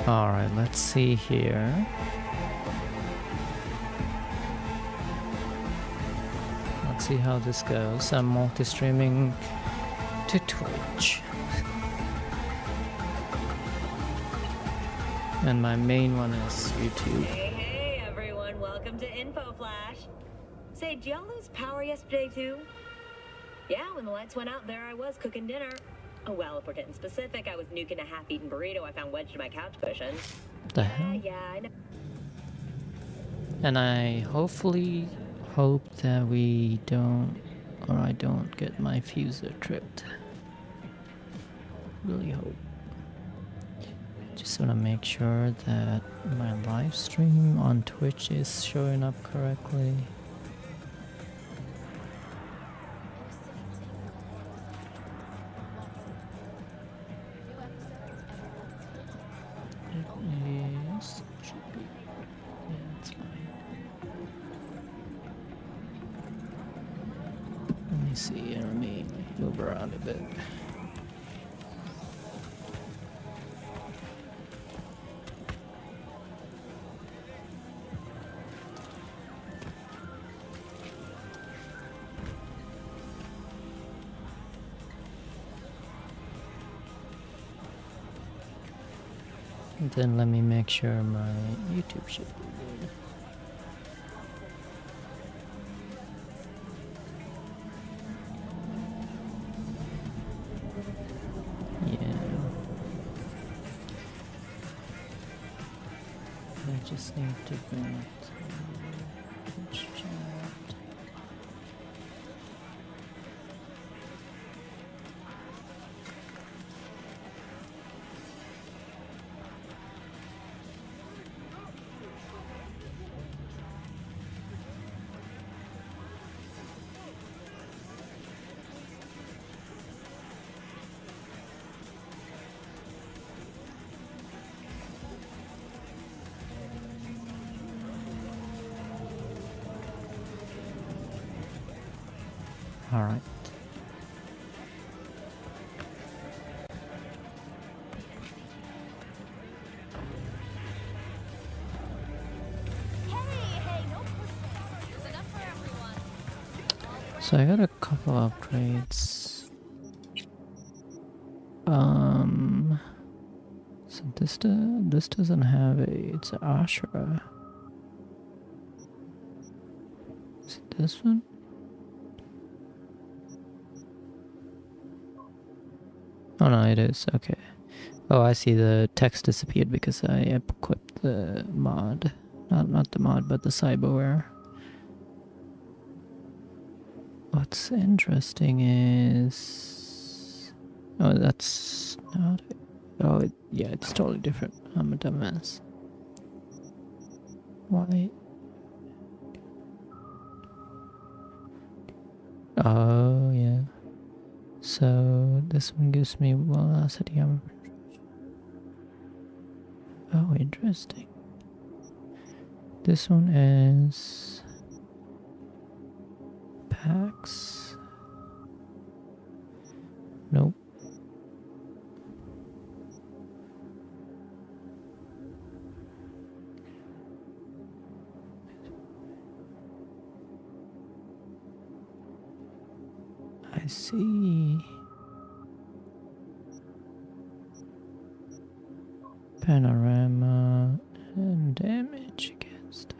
Alright, let's see here. Let's see how this goes. I'm multi-streaming to Twitch. And my main one is YouTube. Hey everyone, welcome to Info Flash. Say, did y'all lose power yesterday too? Yeah, when the lights went out, there I was cooking dinner. Oh well, if we're getting specific, I was nuking a half-eaten burrito I found wedged in my couch cushion. The hell? Yeah, I know. And I hopefully hope that we don't, or I don't get my fuser tripped. Really hope. Just want to make sure that my live stream on Twitch is showing up correctly. Yes, should be. Yeah, it's fine. Let me see. Let me move around a bit. And then let me make sure my YouTube should be good. Yeah. I just need to bring it to Twitch chat. All right. So I got a couple upgrades. So this doesn't have it's an Ashra. Is it this one? Oh no, it is. Okay. Oh, I see the text disappeared because I equipped the mod. Not the mod, but the cyberware. What's interesting is... Oh, that's not it. Oh, yeah, it's totally different. I'm a dumbass. Why? Oh, yeah. So, this one gives me velocity. Oh, interesting. This one is... packs. Nope. I see. Panorama and damage against.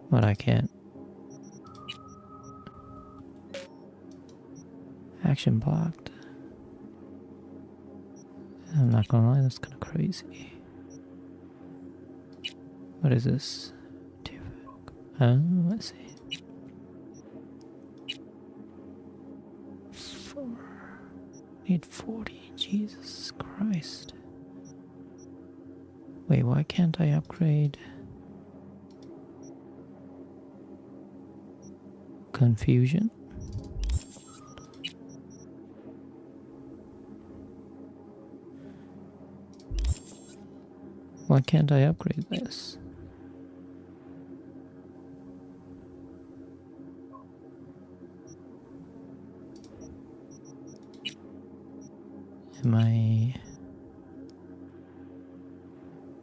But I can't. Action blocked. I'm not gonna lie, that's kind of crazy. What is this? Oh, I see. 4. Need 40. Jesus Christ. Wait, why can't I upgrade? Confusion? Why can't I upgrade this? Am I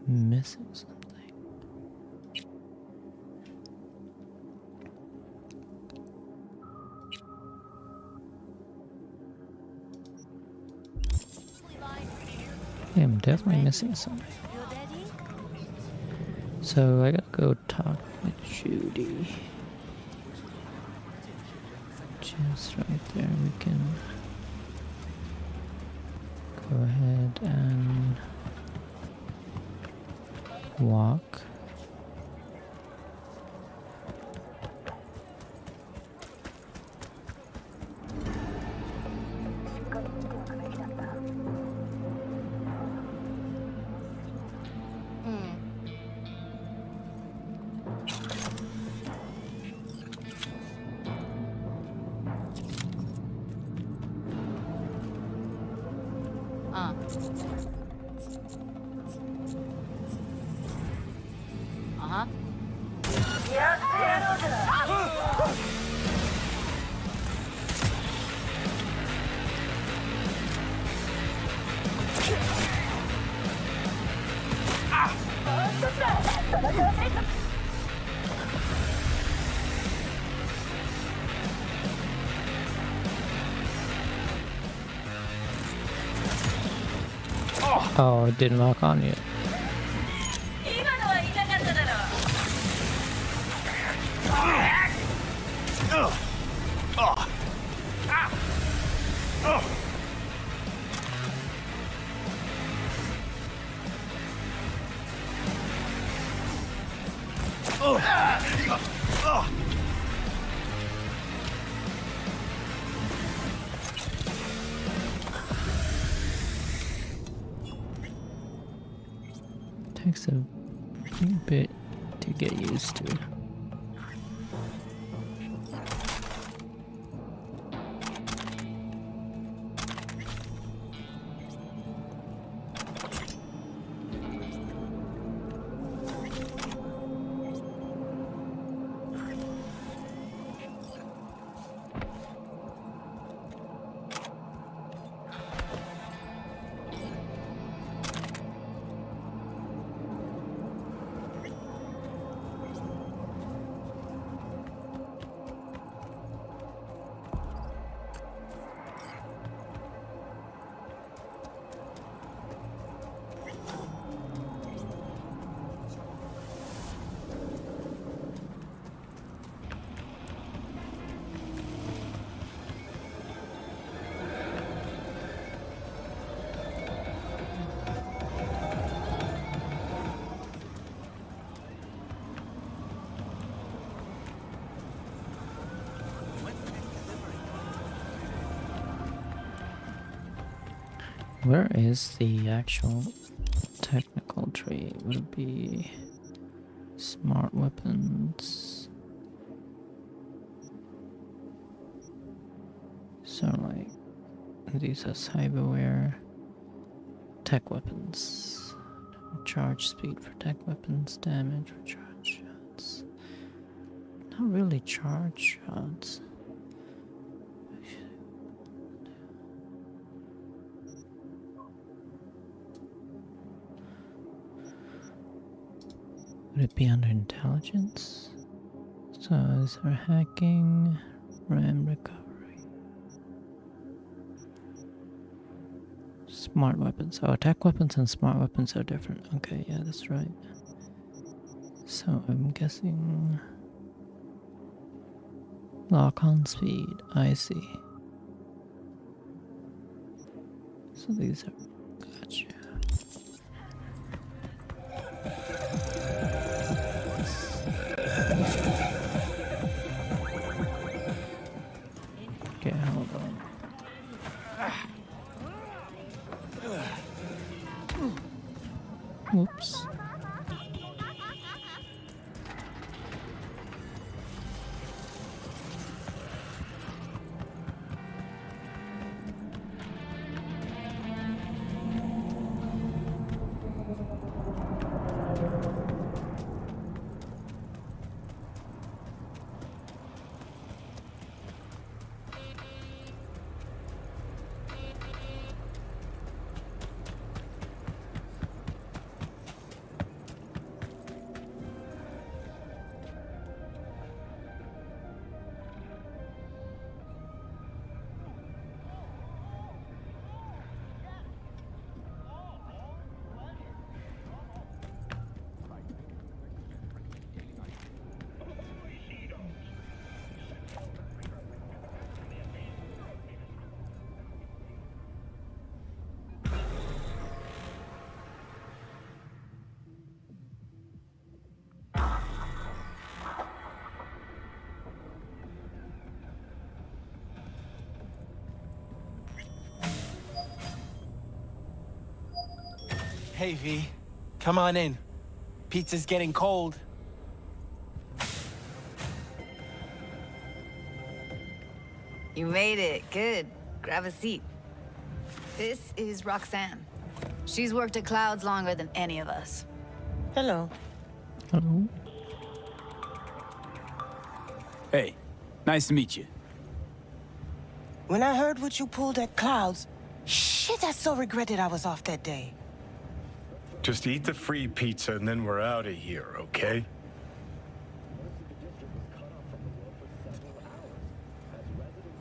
missing something? Yeah, I'm definitely missing something. So I gotta go talk with Judy. Just right there, we can go ahead and walk. Oh, it didn't lock on yet. Takes a bit to get used to. Where is the actual technical tree? Would it be smart weapons? So like these are cyberware, tech weapons, charge speed for tech weapons, damage for charge shots. Not really charge shots. Would it be under intelligence? So is there hacking, RAM recovery, smart weapons? Oh, attack weapons and smart weapons are different. Okay, yeah, that's right. So I'm guessing lock on speed. I see. So these are gotcha. Okay, hold on. Whoops. Hey, V. Come on in. Pizza's getting cold. You made it. Good. Grab a seat. This is Roxanne. She's worked at Clouds longer than any of us. Hello. Hello. Hey, nice to meet you. When I heard what you pulled at Clouds, shit, I so regretted I was off that day. Just eat the free pizza and then we're out of here, okay?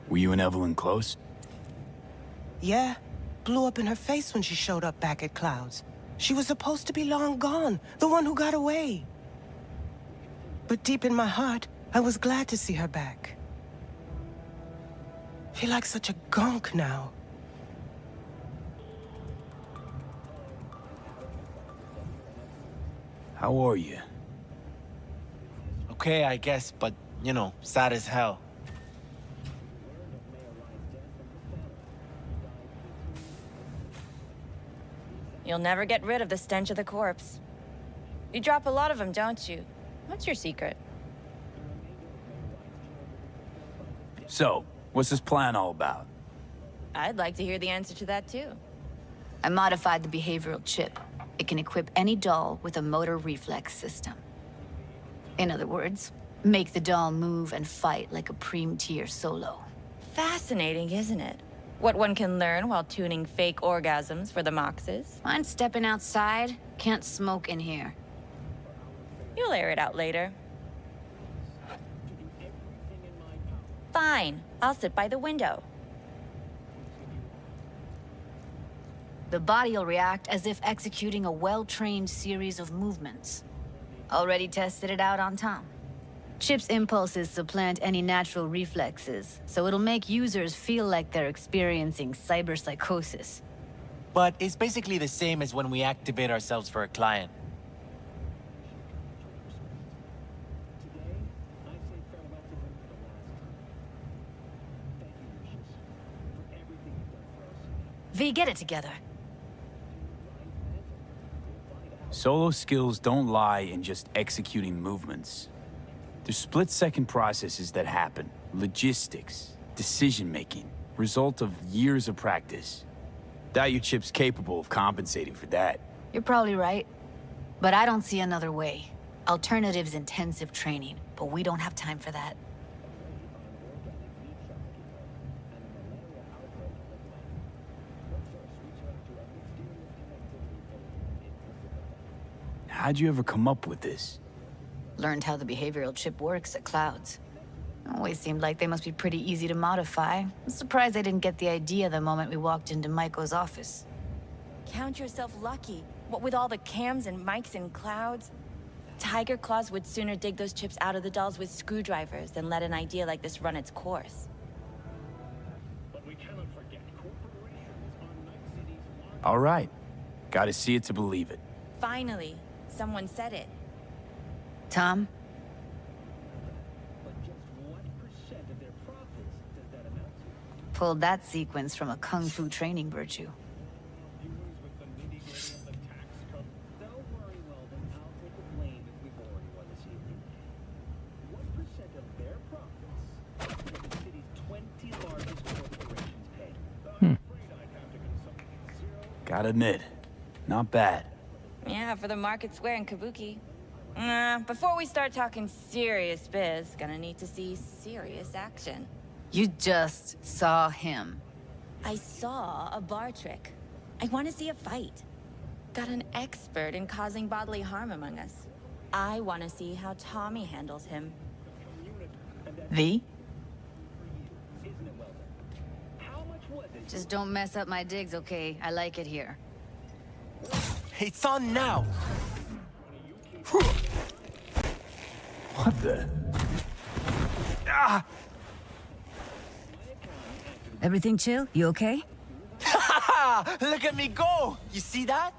Were you and Evelyn close? Yeah, blew up in her face when she showed up back at Clouds. She was supposed to be long gone, the one who got away. But deep in my heart, I was glad to see her back. Feel like such a gunk now. How are you? Okay, I guess, but, you know, sad as hell. You'll never get rid of the stench of the corpse. You drop a lot of them, don't you? What's your secret? So, what's this plan all about? I'd like to hear the answer to that, too. I modified the behavioral chip. It can equip any doll with a motor reflex system. In other words, make the doll move and fight like a Prime-tier solo. Fascinating, isn't it? What one can learn while tuning fake orgasms for the Moxes. Mind stepping outside? Can't smoke in here. You'll air it out later. Fine. I'll sit by the window. The body will react as if executing a well-trained series of movements. Already tested it out on Tom. Chip's impulses supplant any natural reflexes, so it'll make users feel like they're experiencing cyberpsychosis. But it's basically the same as when we activate ourselves for a client. V, get it together. Solo skills don't lie in just executing movements. There's split-second processes that happen. Logistics, decision-making, result of years of practice. Doubt your chip's capable of compensating for that. You're probably right. But I don't see another way. Alternative's intensive training, but we don't have time for that. How'd you ever come up with this? Learned how the behavioral chip works at Clouds. Always seemed like they must be pretty easy to modify. I'm surprised I didn't get the idea the moment we walked into Maiko's office. Count yourself lucky. What with all the cams and mics and clouds? Tiger Claws would sooner dig those chips out of the dolls with screwdrivers than let an idea like this run its course. All right. Gotta see it to believe it. Finally, someone said it. Tom? Pulled that sequence from a kung fu training virtue. Gotta admit, not bad. Yeah, for the Market Square in Kabuki. Before we start talking serious biz, gonna need to see serious action. You just saw him. I saw a bar trick. I want to see a fight. Got an expert in causing bodily harm among us. I want to see how Tommy handles him. V? Just don't mess up my digs, okay? I like it here. It's on now! What the? Ah! Everything chill? You okay? Look at me go! You see that?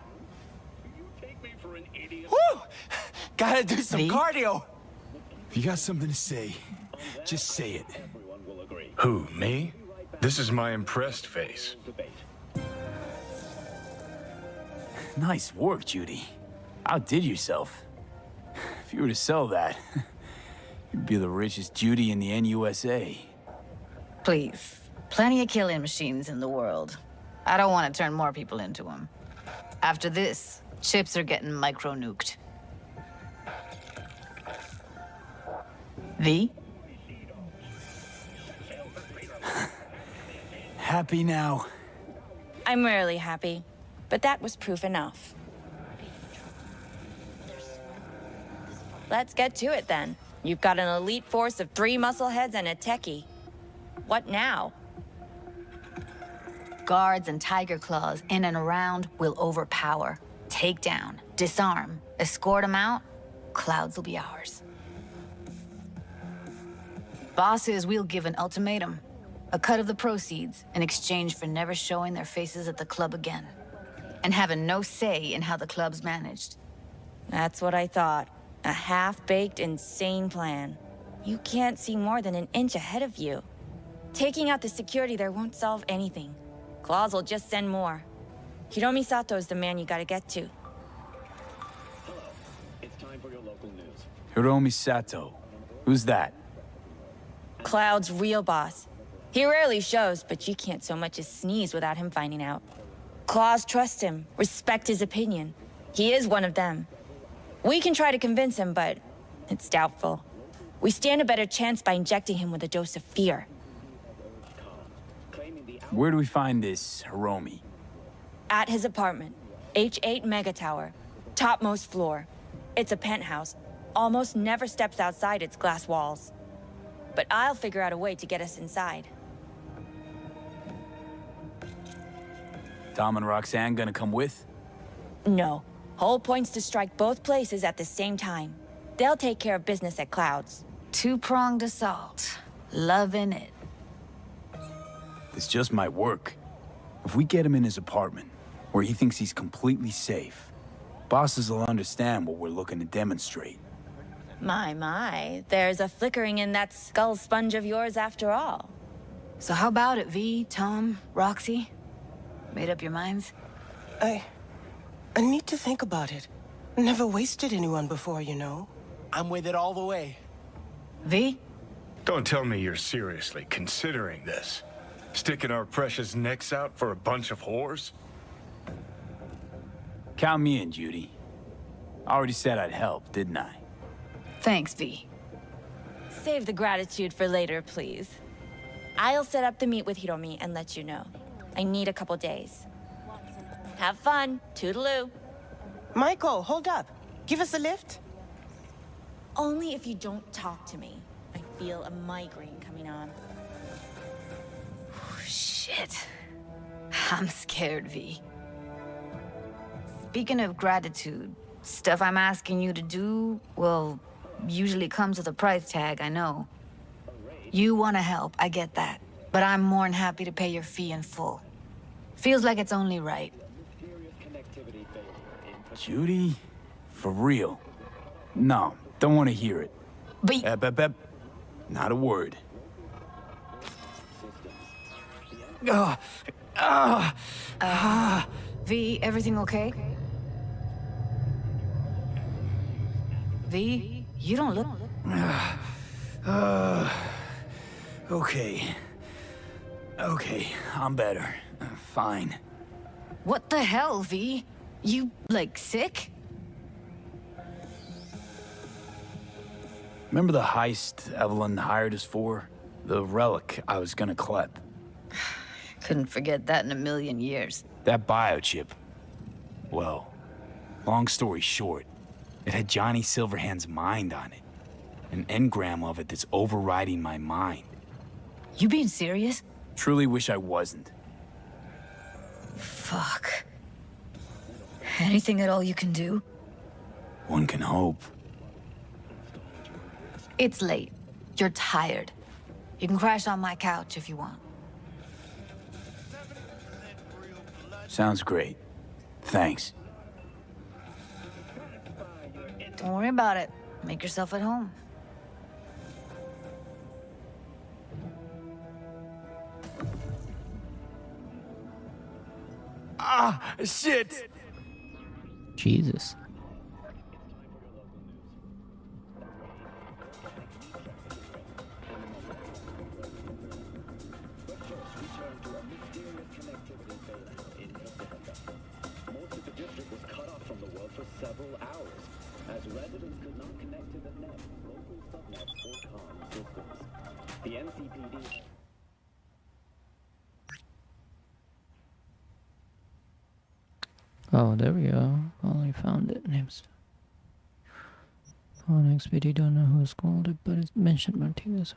Woo! Gotta do some V? cardio! If you got something to say, just say it. Who, me? This is my impressed face. Nice work, Judy. Outdid yourself. If you were to sell that, you'd be the richest Judy in the NUSA. Please. Plenty of killing machines in the world. I don't want to turn more people into them. After this, chips are getting micro-nuked. V? Happy now? I'm rarely happy, but that was proof enough. Let's get to it then. You've got an elite force of 3 muscleheads and a techie. What now? Guards and tiger claws in and around will overpower. Take down, disarm, escort them out. Clouds will be ours. Bosses, we'll give an ultimatum. A cut of the proceeds in exchange for never showing their faces at the club again. And having no say in how the club's managed. That's what I thought. A half-baked, insane plan. You can't see more than an inch ahead of you. Taking out the security there won't solve anything. Claws will just send more. Hiromi Sato's the man you gotta get to. Hiromi Sato. Who's that? Cloud's real boss. He rarely shows, but you can't so much as sneeze without him finding out. Claws trust him, respect his opinion. He is one of them. We can try to convince him, but it's doubtful. We stand a better chance by injecting him with a dose of fear. Where do we find this Hiromi? At his apartment, H8 Mega Tower, topmost floor. It's a penthouse, almost never steps outside its glass walls. But I'll figure out a way to get us inside. Dom and Roxanne gonna come with? No. Whole point's to strike both places at the same time. They'll take care of business at Clouds. Two-pronged assault. Loving it. This just might work. If we get him in his apartment, where he thinks he's completely safe, bosses will understand what we're looking to demonstrate. My, there's a flickering in that skull sponge of yours after all. So how about it, V, Tom, Roxy? Made up your minds? I need to think about it. Never wasted anyone before, you know. I'm with it all the way. V? Don't tell me you're seriously considering this. Sticking our precious necks out for a bunch of whores? Count me in, Judy. I already said I'd help, didn't I? Thanks, V. Save the gratitude for later, please. I'll set up the meet with Hiromi and let you know. I need a couple days. Have fun. Toodaloo. Michael, hold up. Give us a lift. Only if you don't talk to me. I feel a migraine coming on. Shit. I'm scared, V. Speaking of gratitude, stuff I'm asking you to do, well, usually comes with a price tag, I know. You want to help, I get that. But I'm more than happy to pay your fee in full. Feels like it's only right. Judy? For real? No, don't want to hear it. But Ep. Not a word. V, everything okay? V, you don't look... Okay. Okay, I'm better. Fine. What the hell, V? You, like, sick? Remember the heist Evelyn hired us for? The relic I was gonna collect. Couldn't forget that in a million years. That biochip. Well, long story short, it had Johnny Silverhand's mind on it. An engram of it that's overriding my mind. You being serious? Truly wish I wasn't. Fuck. Anything at all you can do? One can hope. It's late. You're tired. You can crash on my couch if you want. Sounds great. Thanks. Don't worry about it. Make yourself at home. Ah, shit! Jesus. Oh, there we go. Finally found it. Names. On XPD, don't know who's called it, but it's mentioned Martinez.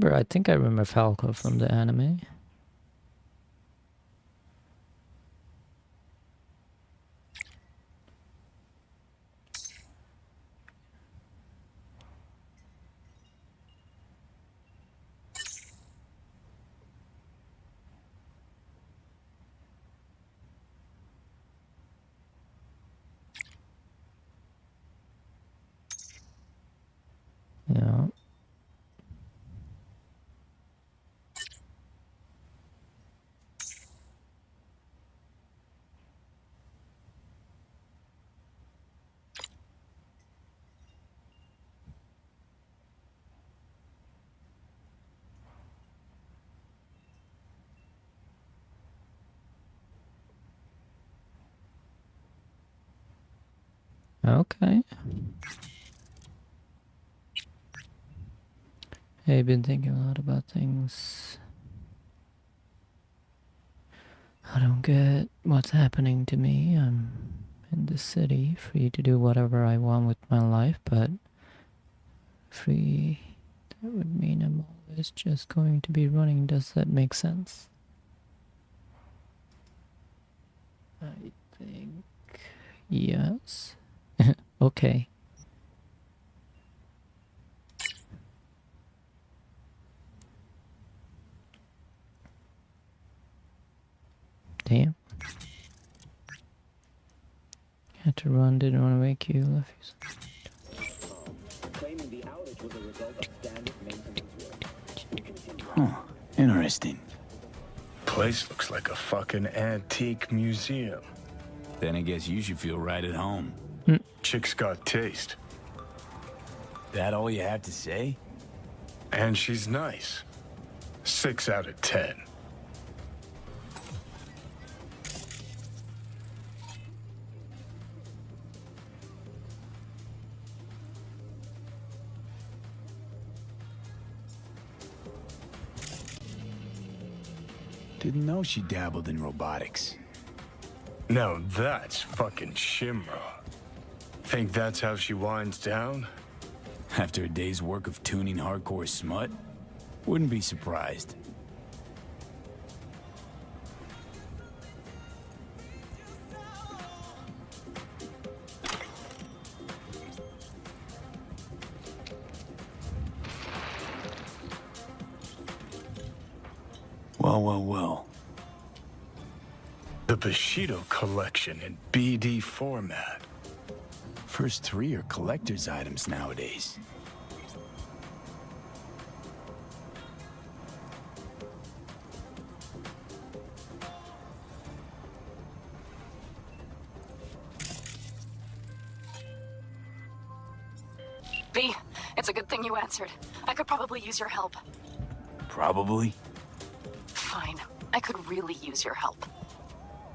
I think I remember Falco from the anime. Yeah. Okay. Hey, I've been thinking a lot about things. I don't get what's happening to me. I'm in the city, free to do whatever I want with my life, but free, that would mean I'm always just going to be running. Does that make sense? I think yes. Okay. Damn. Had to run, didn't want to wake you. Love you. Huh. Interesting. Place looks like a fucking antique museum. Then I guess you should feel right at home. Chick's got taste. That all you have to say? And she's nice. 6 out of 10. Didn't know she dabbled in robotics. Now that's fucking Shimra. Think that's how she winds down? After a day's work of tuning hardcore smut? Wouldn't be surprised. Well. The Bushido collection in BD format. First 3 are collector's items nowadays. B, it's a good thing you answered. I could probably use your help. Probably. Fine. I could really use your help.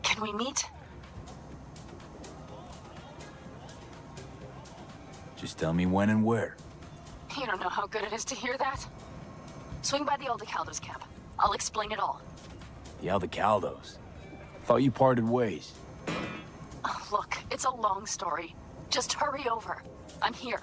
Can we meet? Just tell me when and where. You don't know how good it is to hear that. Swing by the Aldecaldos camp. I'll explain it all. The Aldecaldos. Thought you parted ways. Oh, look, it's a long story. Just hurry over. I'm here.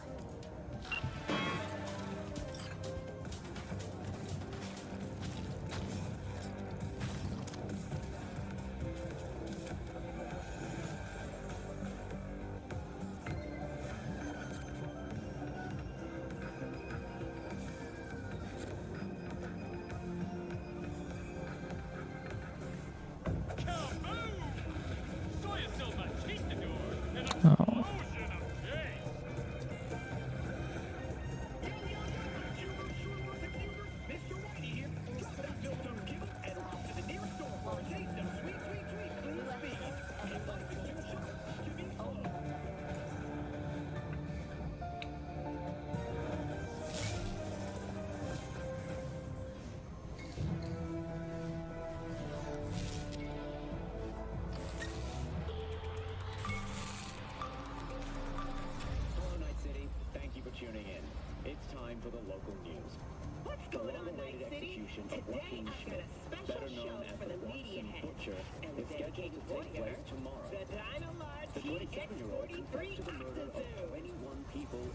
local news. What's going on, Night City? Today I've got a special show for the media heads and the dedicated warrior, the Dino Lodge TX-43 Octazoo.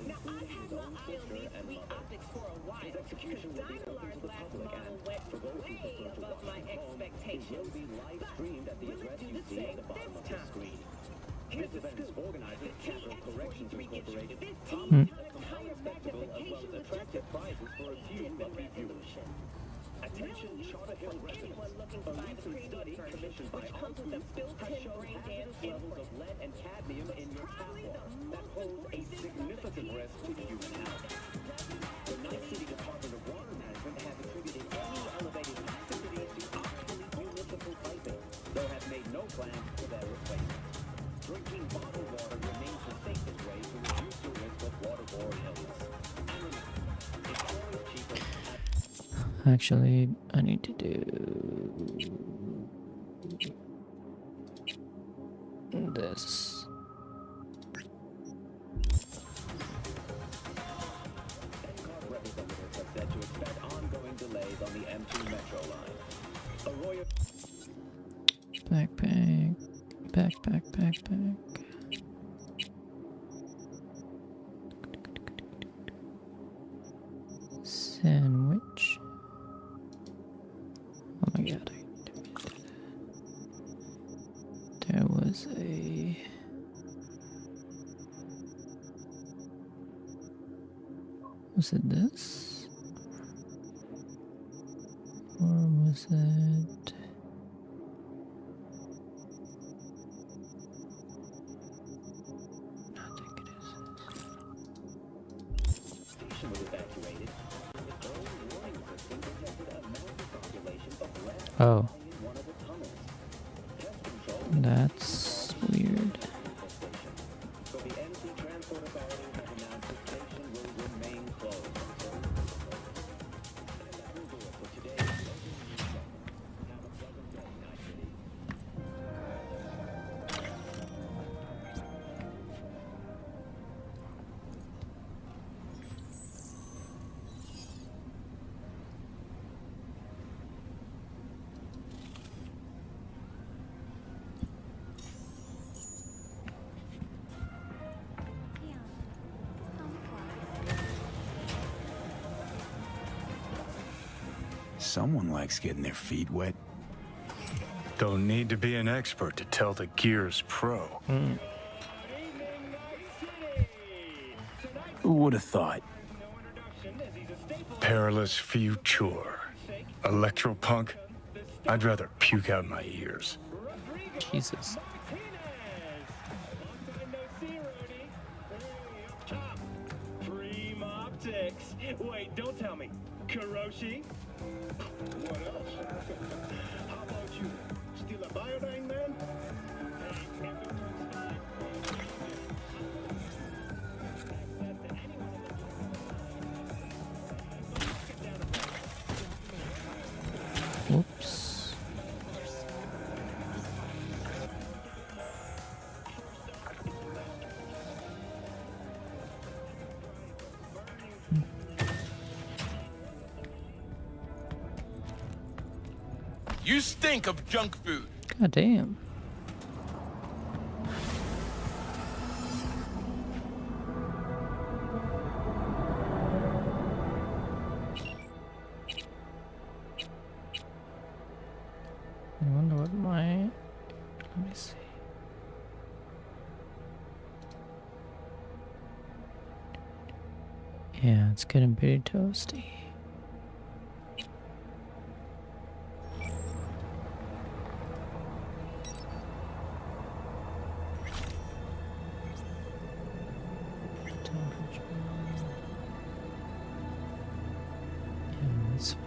Now, I've had my eye on these sweet optics for a while, because Dino Lodge's last model went way above my expectations. But will it do the same this time? Here's the scoop. The TX-43 gets you 15 higher magnification with just a dip in resolution. Attention Charterhill anyone looking to buy the premium version, which comes with a built-in brain dance levels of lead and cadmium in your platform that pose a significant risk to human health. The Night City Department of Water Management has attributed any elevated toxicity to obsolete municipal piping, though has made no plans for their replacement. Drinking bottled water remains the safest way to reduce the risk of waterborne illness. And remember, it's always cheaper. Actually, I need to do this. NCAR representatives have said to expect ongoing delays on the M2 Metro line. Arroyo Backpack. Sandwich. Oh my god, there was a... Was it this? Or was it... I think it is. station was evacuated. The early warning system detected a massive population of rats Oh, in one of the tunnels. Pest control that's weird. so the NC Transport Authority has announced the station will remain closed until and that will do it for today. Have a pleasant day, Night City. Someone likes getting their feet wet. Don't need to be an expert to tell the Gears pro. Who would have thought? Perilous future. Electropunk? I'd rather puke out my ears. Jesus. Dream Optics. Wait, don't tell me. Kuroshi? What else? How about you? Still a Biodyne man? Whoops. You stink of junk food. God damn. I wonder what my... Let me see. Yeah, it's getting pretty toasty. Temperature. Yeah, that's fine.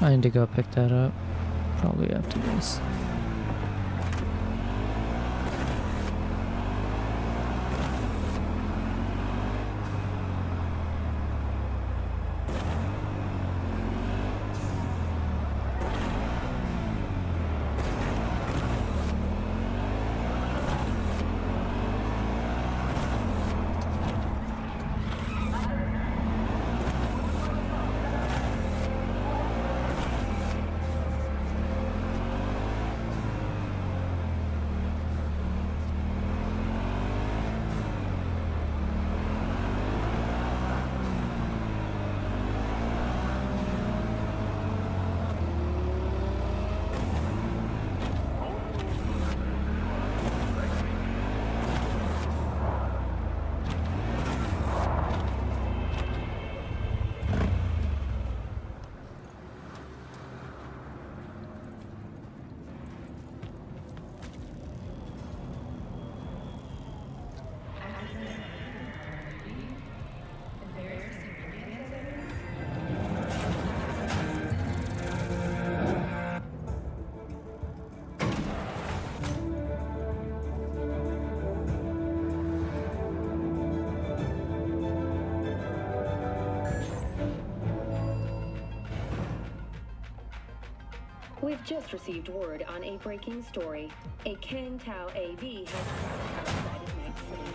I need to go pick that up. Probably after this. We've just received word on a breaking story. A Kang Tao AV has outside of Night City.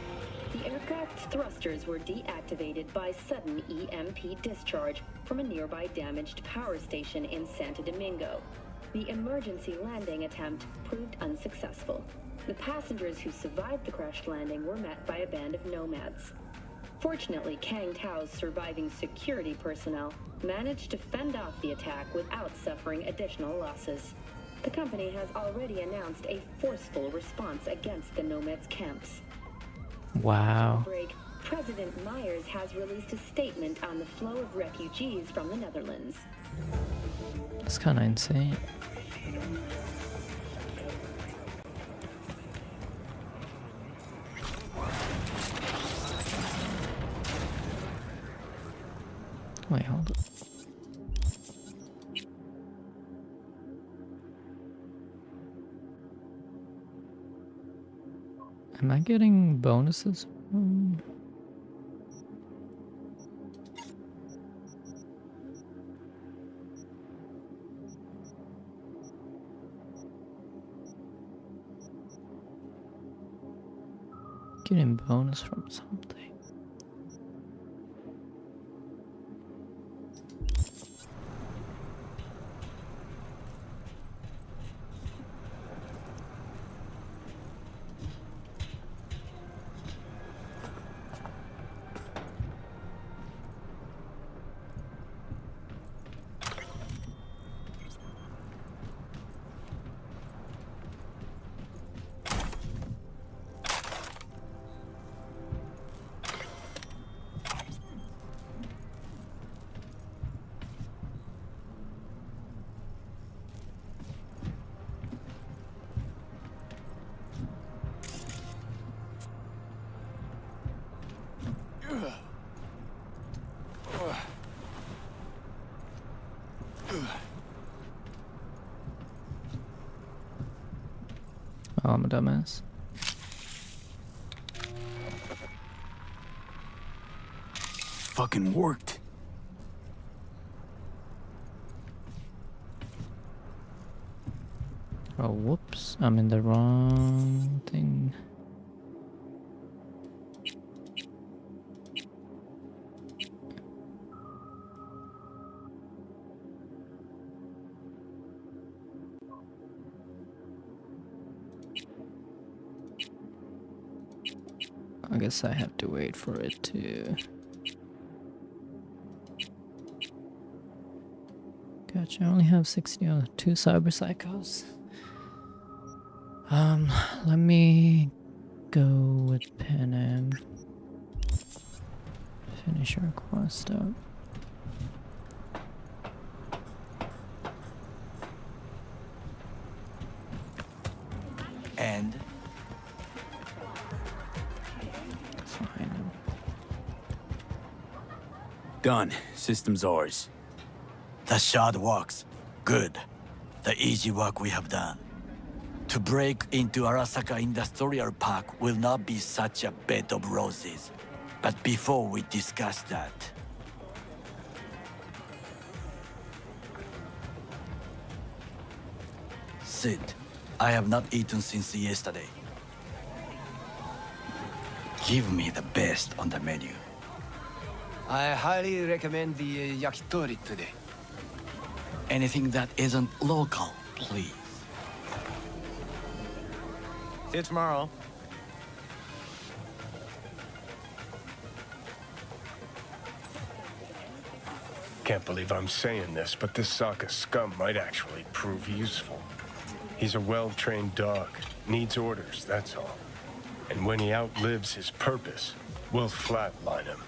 The aircraft's thrusters were deactivated by sudden EMP discharge from a nearby damaged power station in Santo Domingo. The emergency landing attempt proved unsuccessful. The passengers who survived the crash landing were met by a band of nomads. Fortunately, Kang Tao's surviving security personnel managed to fend off the attack without suffering additional losses. The company has already announced a forceful response against the nomads' camps. Wow. Break, President Myers has released a statement on the flow of refugees from the Netherlands. That's kind of insane. Wait, hold up. Am I getting bonuses? Getting bonus from something. Oh, I'm a dumbass. Fucking worked. Oh, whoops. I'm in the wrong thing. I guess I have to wait for it to... Gotcha, I only have 62 cyber psychos. Let me go with Pan Am. Finish our quest up. And? Done. System's ours. The shard works. Good. The easy work we have done. To break into Arasaka Industrial Park will not be such a bed of roses. But before we discuss that... Sid, I have not eaten since yesterday. Give me the best on the menu. I highly recommend the yakitori today. Anything that isn't local, please. See you tomorrow. Can't believe I'm saying this, but this Sokka scum might actually prove useful. He's a well-trained dog. Needs orders, that's all. And when he outlives his purpose, we'll flatline him.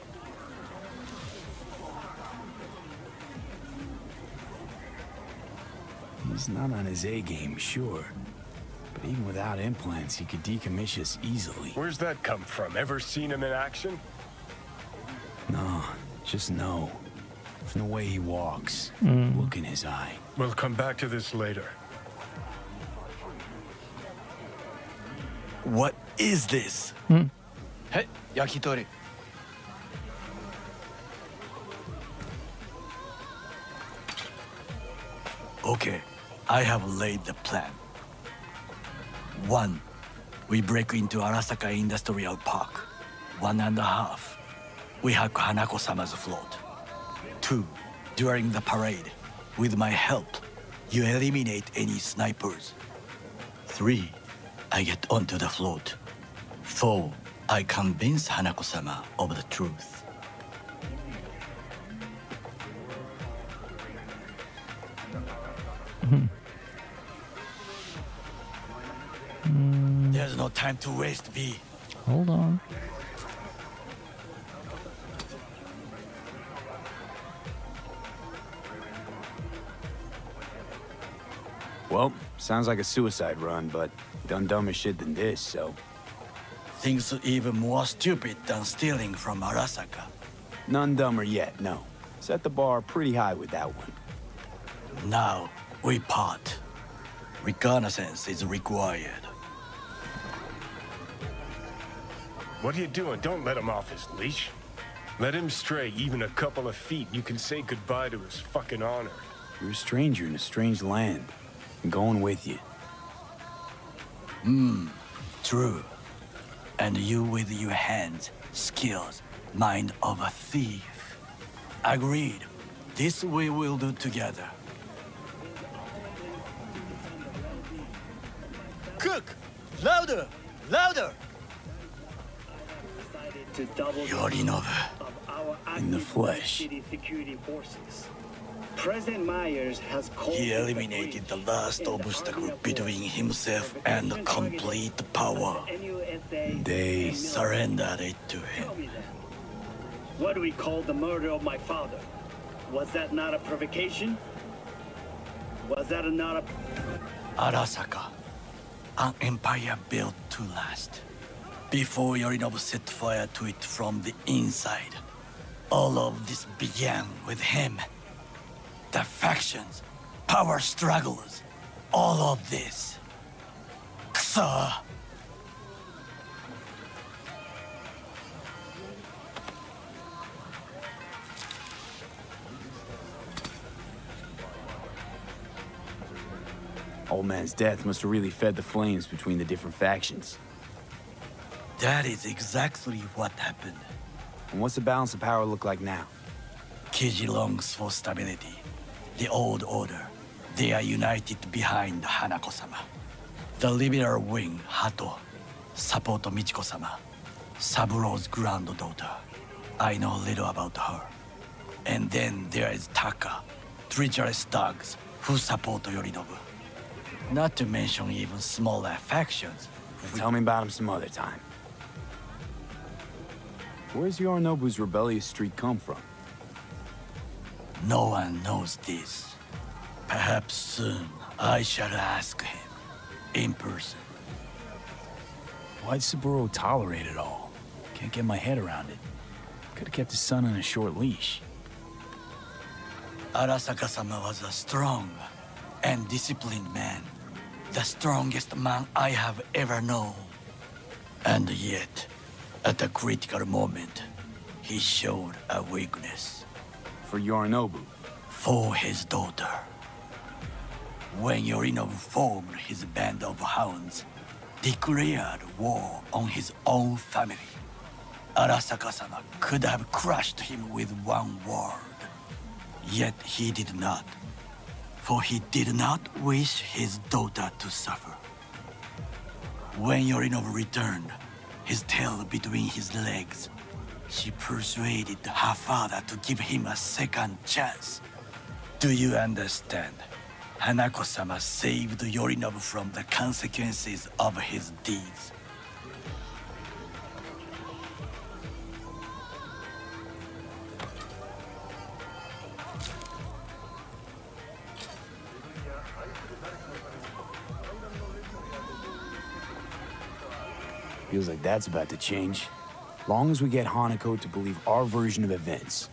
He's not on his A-game, sure. But even without implants, he could decommission us easily. Where's that come from? Ever seen him in action? No, just no. From the way he walks, look in his eye. We'll come back to this later. What is this? Hey, yakitori. Okay, I have laid the plan. 1. We break into Arasaka Industrial Park. 1.5. We hack Hanako-sama's float. 2. During the parade, with my help, you eliminate any snipers. 3. I get onto the float. 4. I convince Hanako-sama of the truth. There's no time to waste, V. Hold on. Well, sounds like a suicide run, but done dumber shit than this, so... Things even more stupid than stealing from Arasaka. None dumber yet, no. Set the bar pretty high with that one. Now, we part. Reconnaissance is required. What are you doing? Don't let him off his leash. Let him stray even a couple of feet. You can say goodbye to his fucking honor. You're a stranger in a strange land. I'm going with you. True. And you with your hands, skills, mind of a thief. Agreed. This we will do together. Cook! Louder! Louder! Yorinobu. In the flesh. President Myers has called... He eliminated the last obstacle between himself and complete power. They surrendered it to him. What do we call the murder of my father? Was that not a provocation? Was that not a... Arasaka, an empire built to last. Before Yorinobu set fire to it from the inside, all of this began with him. The factions, power struggles, all of this. Kusa! Old man's death must have really fed the flames between the different factions. That is exactly what happened. And what's the balance of power look like now? Kiji longs for stability. The old order. They are united behind Hanako-sama. The liberal wing, Hato, support Michiko-sama, Saburo's granddaughter. I know little about her. And then there is Taka, treacherous dogs, who support Yorinobu. Not to mention even smaller factions. Tell me about him some other time. Where's Yorinobu's rebellious streak come from? No one knows this. Perhaps soon I shall ask him in person. Why'd Saburo tolerate it all? Can't get my head around it. Could have kept his son on a short leash. Arasaka-sama was a strong and disciplined man. The strongest man I have ever known. And yet, at a critical moment, he showed a weakness. For Yorinobu. For his daughter. When Yorinobu formed his band of hounds, declared war on his own family, Arasaka-sama could have crushed him with one word. Yet he did not. For he did not wish his daughter to suffer. When Yorinobu returned, his tail between his legs, she persuaded her father to give him a second chance. Do you understand? Hanako-sama saved Yorinobu from the consequences of his deeds. Feels like that's about to change. Long as we get Hanako to believe our version of events.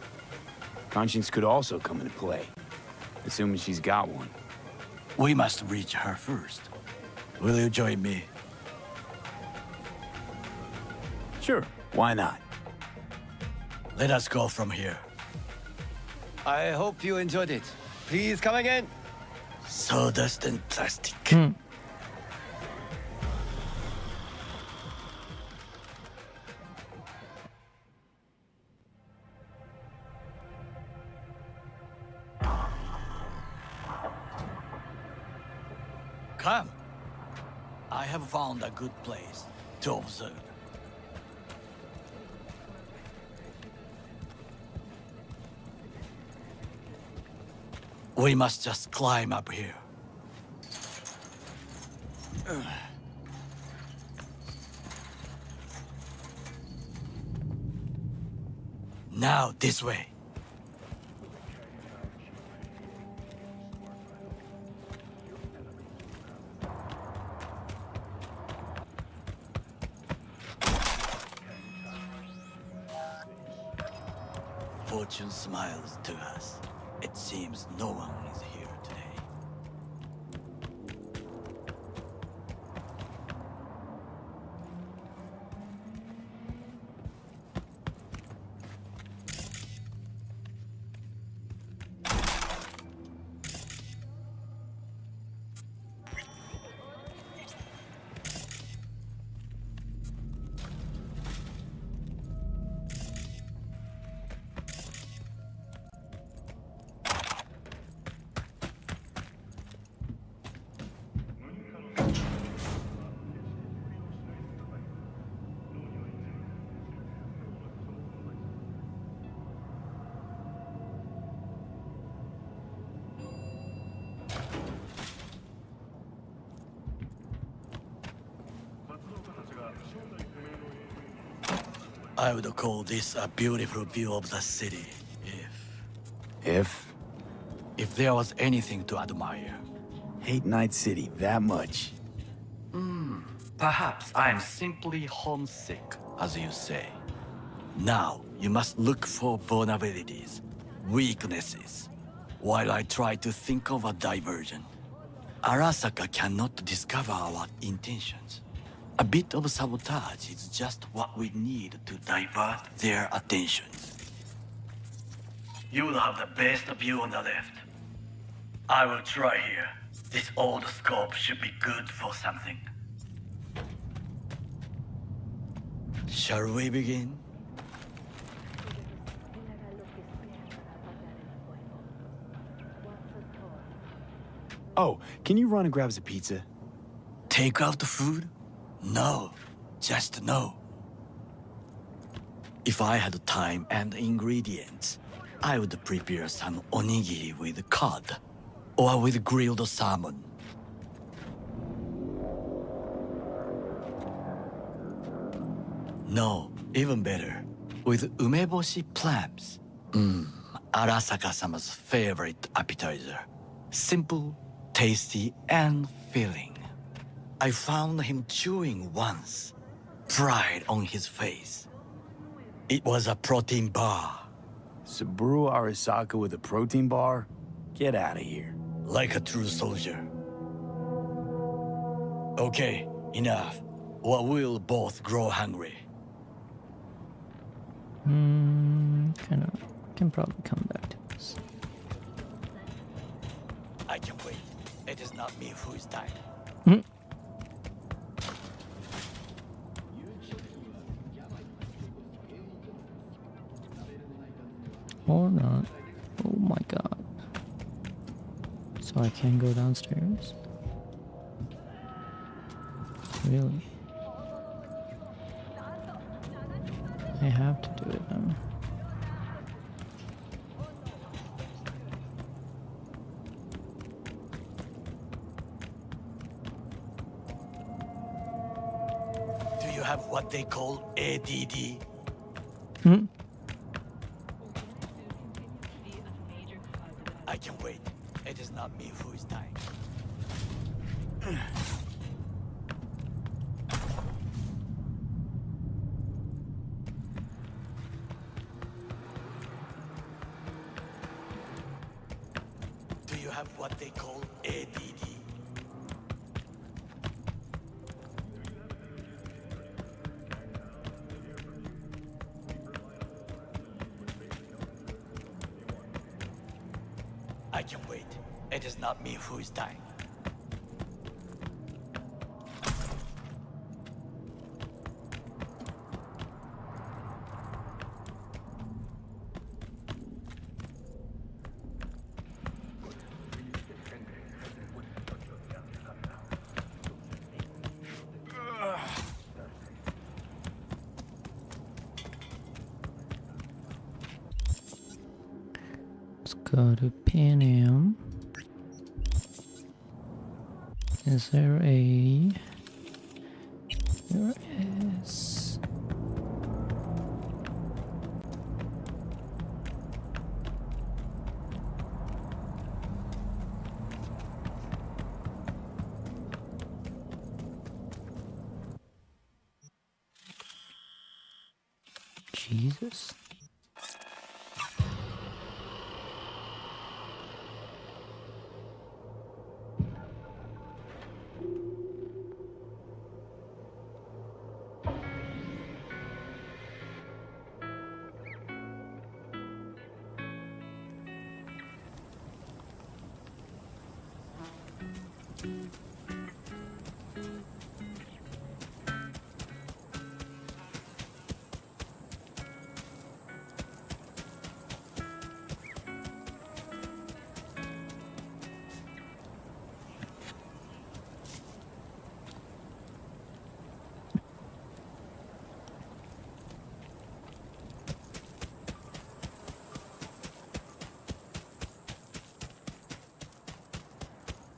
Conscience could also come into play, assuming she's got one. We must reach her first. Will you join me? Sure, why not? Let us go from here. I hope you enjoyed it. Please come again. Sawdust and plastic. Come. I have found a good place to observe. We must just climb up here. Now, this way. Fortune smiles to us. It seems no one is here today. I would call this a beautiful view of the city, if there was anything to admire. Hate Night City that much. Perhaps I'm simply homesick, as you say. Now, you must look for vulnerabilities, weaknesses, while I try to think of a diversion. Arasaka cannot discover our intentions. A bit of sabotage is just what we need to divert their attention. You will have the best view on the left. I will try here. This old scope should be good for something. Shall we begin? Oh, can you run and grab us a pizza? Take out the food? No, just no. If I had time and ingredients, I would prepare some onigiri with cod, or with grilled salmon. No, even better, with umeboshi clams. Arasaka-sama's favorite appetizer. Simple, tasty, and filling. I found him chewing once, pride on his face. It was a protein bar, Saburo Arasaka with a protein bar? Get out of here. Like a true soldier. Okay, enough. Or we'll both grow hungry. Can probably come back to this. I can wait. It is not me who is dying. Or not. Oh my god. So I can't go downstairs? Really? I have to do it now. Do you have what they call ADD? I can wait. It is not me who is dying. Do you have what they call ADD? I can wait. It is not me who is dying. Let's go to Pan Am. Is there a... There is... Jesus.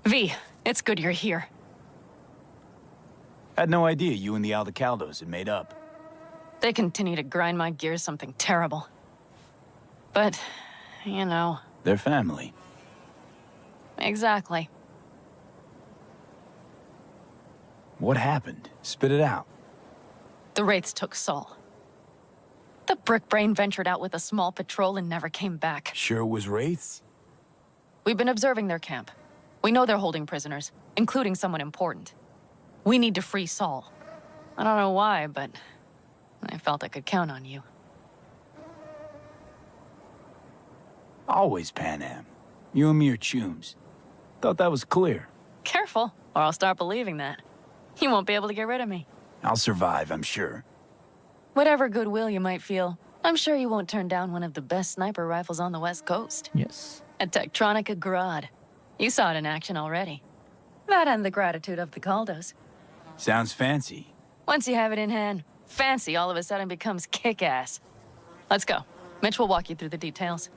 V, it's good you're here. Had no idea you and the Aldecaldos had made up. They continue to grind my gears something terrible. But, you know... They're family. Exactly. What happened? Spit it out. The Wraiths took Saul. The brick brain ventured out with a small patrol and never came back. Sure it was Wraiths? We've been observing their camp. We know they're holding prisoners, including someone important. We need to free Saul. I don't know why, but I felt I could count on you. Always Pan Am. You and me are chums. Thought that was clear. Careful, or I'll start believing that. You won't be able to get rid of me. I'll survive, I'm sure. Whatever goodwill you might feel, I'm sure you won't turn down one of the best sniper rifles on the West Coast. Yes. A Tektronica Grad. You saw it in action already. That and the gratitude of the Caldos. Sounds fancy. Once you have it in hand, fancy all of a sudden becomes kick-ass. Let's go. Mitch will walk you through the details.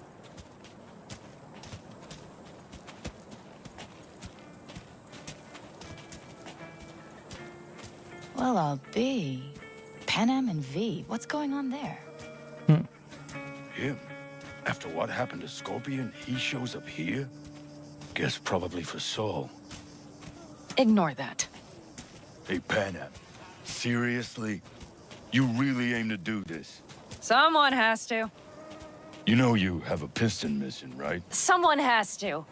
Well, I'll be. Pan Am and V, what's going on there? Him? After what happened to Scorpion, he shows up here? Guess probably for Saul. Ignore that. Hey, Pan Am, seriously? You really aim to do this? Someone has to. You know you have a piston mission, right? Someone has to.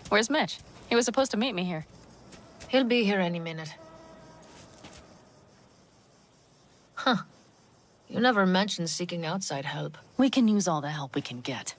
Where's Mitch? He was supposed to meet me here. He'll be here any minute. Huh. You never mentioned seeking outside help. We can use all the help we can get.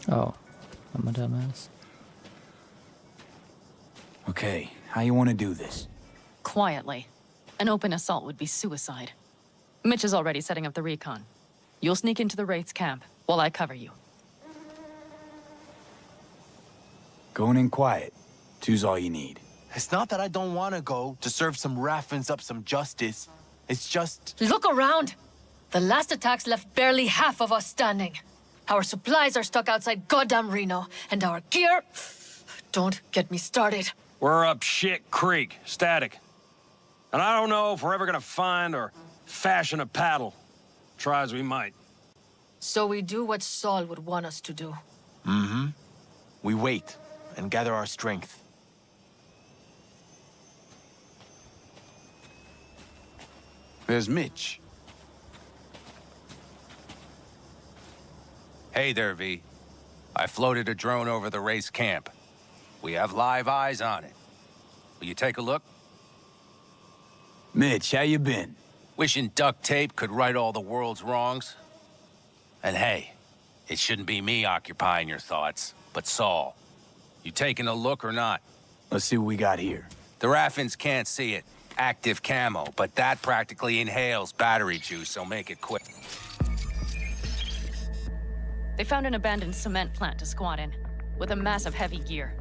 Oh, I'm a dumbass. Okay, how you want to do this? Quietly. An open assault would be suicide. Mitch is already setting up the recon. You'll sneak into the Wraith's camp while I cover you. Going in quiet. Two's all you need. It's not that I don't want to go to serve some Raffins up some justice. It's just... Look around! The last attacks left barely half of us standing. Our supplies are stuck outside goddamn Reno, and our gear... Don't get me started. We're up shit creek, static. And I don't know if we're ever gonna find or fashion a paddle. Try as we might. So we do what Saul would want us to do. Mm-hmm. We wait and gather our strength. There's Mitch. Hey there, V. I floated a drone over the race camp. We have live eyes on it. Will you take a look? Mitch, how you been? Wishing duct tape could right all the world's wrongs. And hey, it shouldn't be me occupying your thoughts, but Saul. You taking a look or not? Let's see what we got here. The Raffins can't see it. Active camo, but that practically inhales battery juice, so make it quick. They found an abandoned cement plant to squat in, with a massive heavy gear.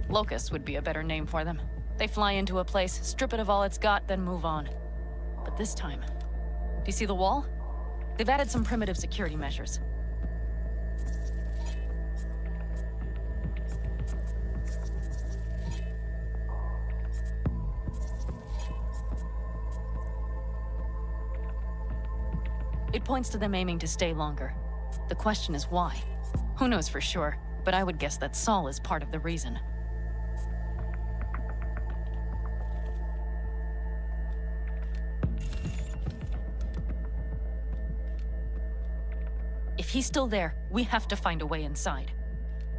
Locusts would be a better name for them. They fly into a place, strip it of all it's got, then move on. But this time, do you see the wall? They've added some primitive security measures. It points to them aiming to stay longer. The question is why? Who knows for sure, but I would guess that Saul is part of the reason. If he's still there, we have to find a way inside.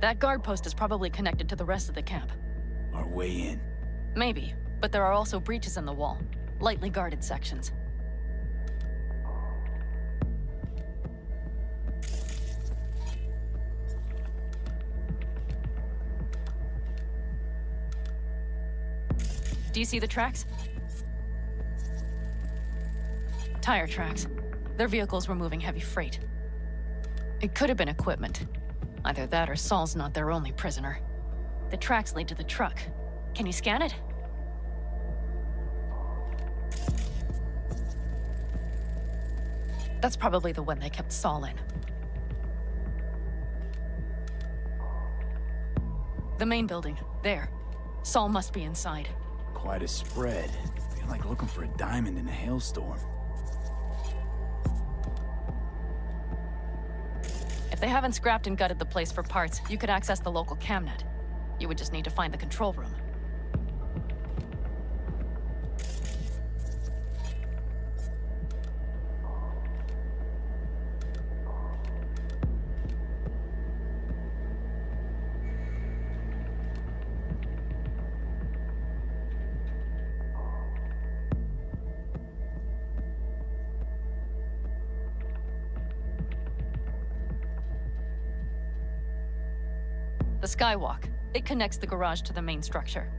That guard post is probably connected to the rest of the camp. Our way in. Maybe, but there are also breaches in the wall, lightly guarded sections. Do you see the tracks? Tire tracks. Their vehicles were moving heavy freight. It could have been equipment. Either that or Saul's not their only prisoner. The tracks lead to the truck. Can you scan it? That's probably the one they kept Saul in. The main building. There. Saul must be inside. Quite a spread. Feel like looking for a diamond in a hailstorm. If they haven't scrapped and gutted the place for parts, you could access the local camnet. You would just need to find the control room. The skywalk. It connects the garage to the main structure.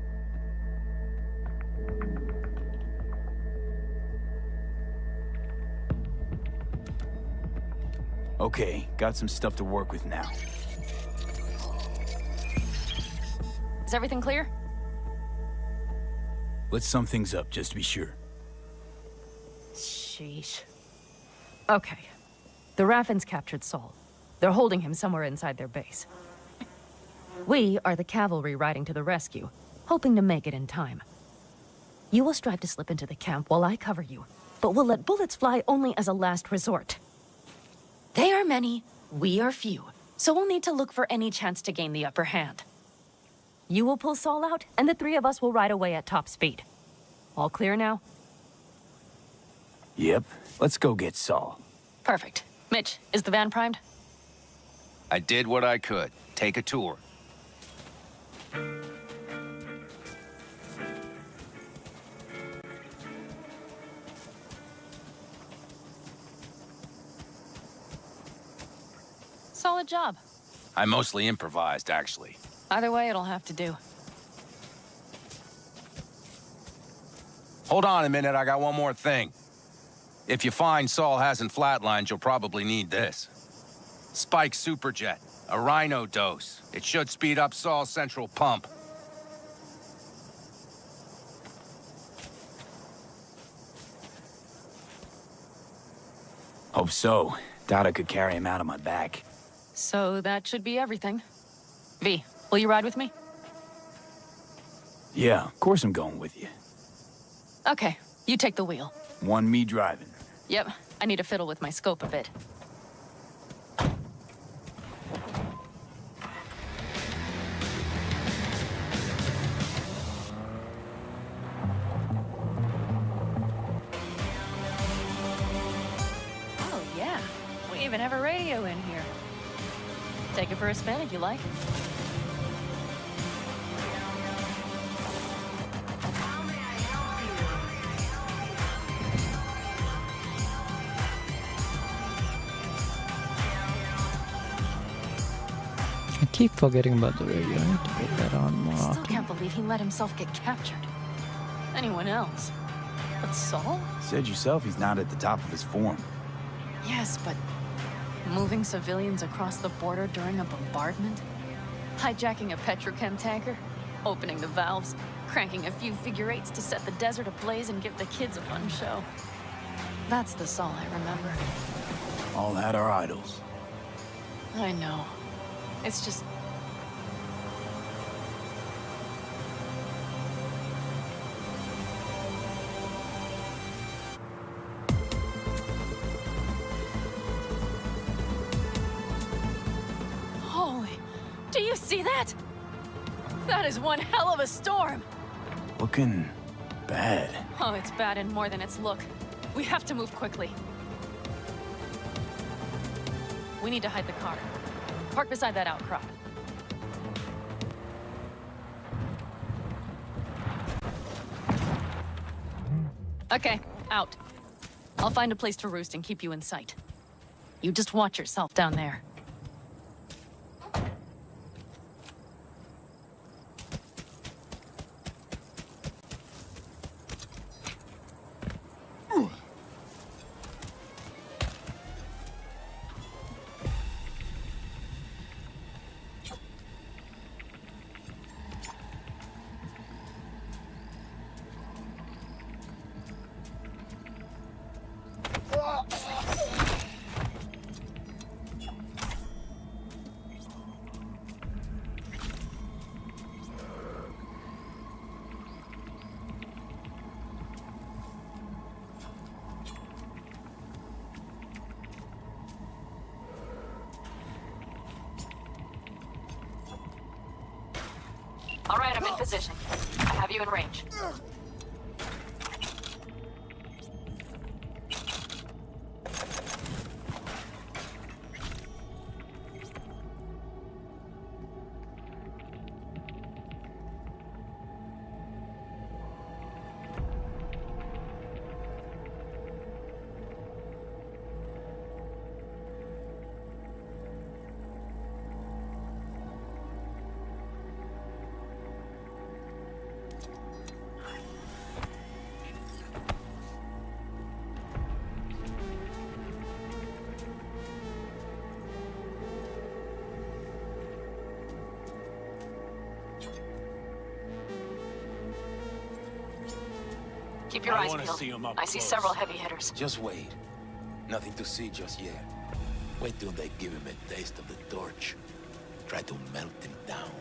Okay, got some stuff to work with now. Is everything clear? Let's sum things up, just to be sure. Sheesh. Okay. The Raffens captured Saul. They're holding him somewhere inside their base. We are the cavalry riding to the rescue, hoping to make it in time. You will strive to slip into the camp while I cover you, but we'll let bullets fly only as a last resort. They are many, we are few, so we'll need to look for any chance to gain the upper hand. You will pull Saul out, and the three of us will ride away at top speed. All clear now? Yep. Let's go get Saul. Perfect. Mitch, is the van primed? I did what I could. Take a tour. Solid job. I mostly improvised, actually. Either way, it'll have to do. Hold on a minute, I got one more thing. If you find Saul hasn't flatlined, you'll probably need this. Spike Superjet, a rhino dose. It should speed up Saul's central pump. Hope so. Doubt I could carry him out on my back. So that should be everything. V, will you ride with me? Yeah, of course I'm going with you. Okay, you take the wheel. One me driving. Yep, I need to fiddle with my scope a bit. Oh yeah, we even have a radio in here. Take it for a spin if you like. I keep forgetting about the radio. I need to put that on more Still often. can't believe he let himself get captured. Anyone else? But Saul? Said yourself he's not at the top of his form. Yes, but moving civilians across the border during a bombardment? Hijacking a petrochem tanker? Opening the valves? Cranking a few figure eights to set the desert ablaze and give the kids a fun show? That's the Saul I remember. All had our idols. I know. It's just... Holy... Do you see that? That is one hell of a storm! Looking bad. Oh, it's bad in more than its look. We have to move quickly. We need to hide the car. Park beside that outcrop. Okay, out. I'll find a place to roost and keep you in sight. You just watch yourself down there. All right, I'm in position. I have you in range. Keep your I eyes wanna peeled. see 'em up I see close. several heavy hitters. Just wait. Nothing to see just yet. Wait till they give him a taste of the torch. Try to melt him down.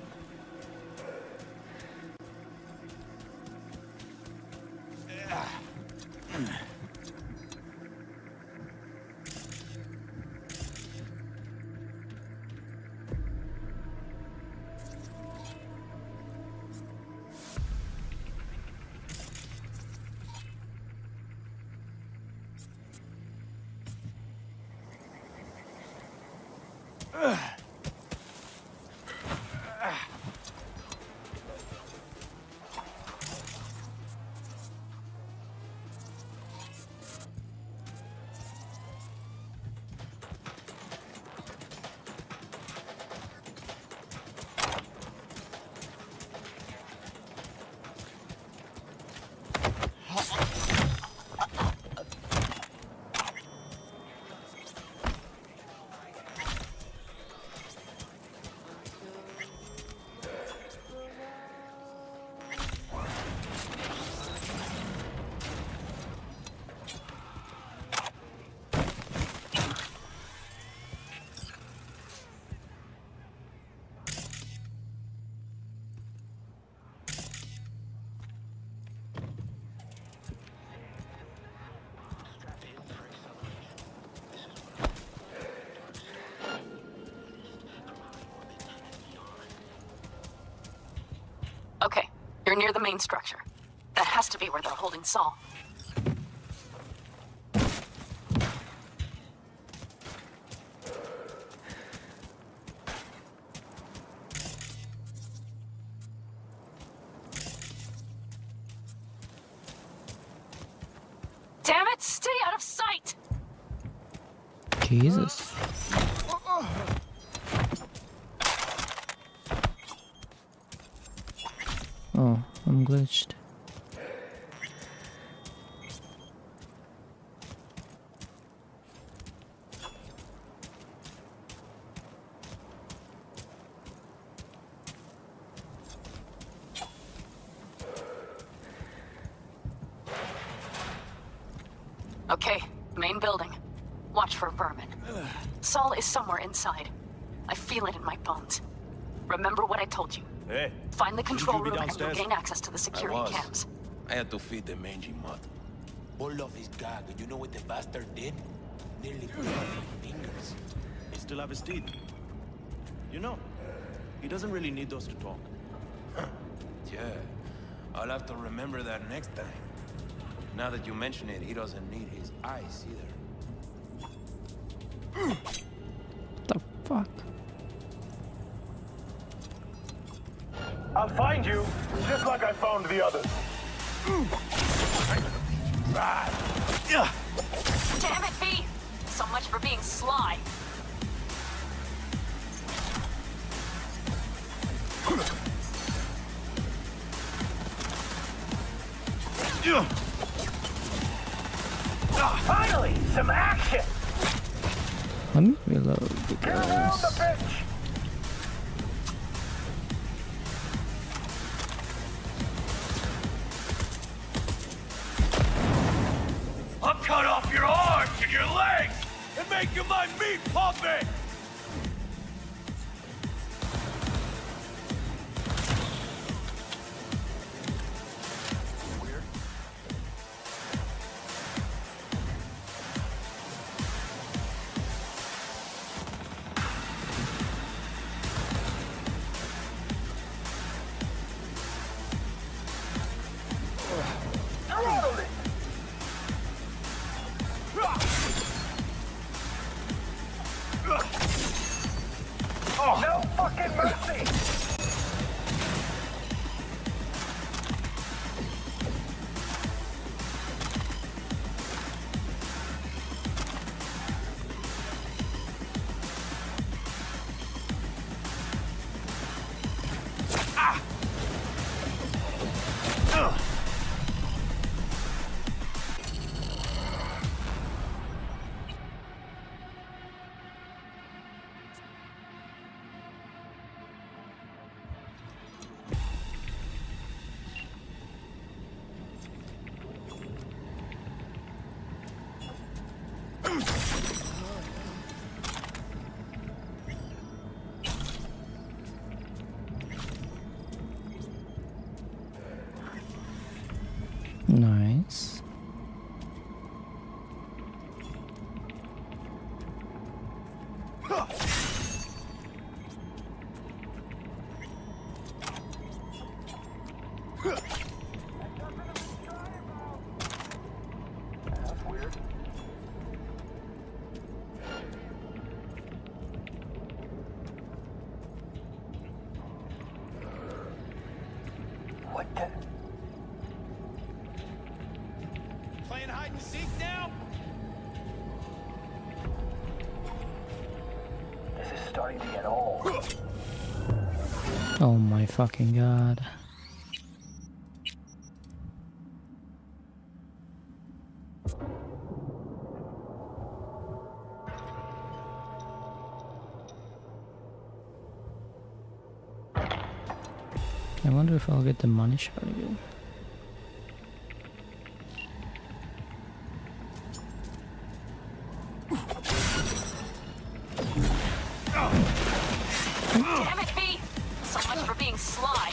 Okay, you're near the main structure. That has to be where they're holding Saul. Damn it, stay out of sight! Jesus. Oh, I'm glitched. Okay, main building. Watch for vermin. Saul is somewhere inside. I feel it in my bones. Remember what I told you. Hey. Find the control Shouldn't you be room and you'll downstairs? gain access to the security I was. cams. I had to feed the mangy mutt. Pulled off his gag, and you know what the bastard did? Nearly broke my fingers. He still have his teeth. You know, he doesn't really need those to talk. Huh. Yeah, I'll have to remember that next time. Now that you mention it, he doesn't need his eyes either. The fuck? I'll find you, just like I found the others. Damn it, V! So much for being sly. Finally, some action! Let me reload Get around the because bench! I'll cut off your arms and your legs and make you my meat puppet! Throttle it! Nice. What the? Playing hide and seek now? This is starting to get old. Oh my fucking god. I wonder if I'll get the money shot again. Damn it, V! So much for being sly.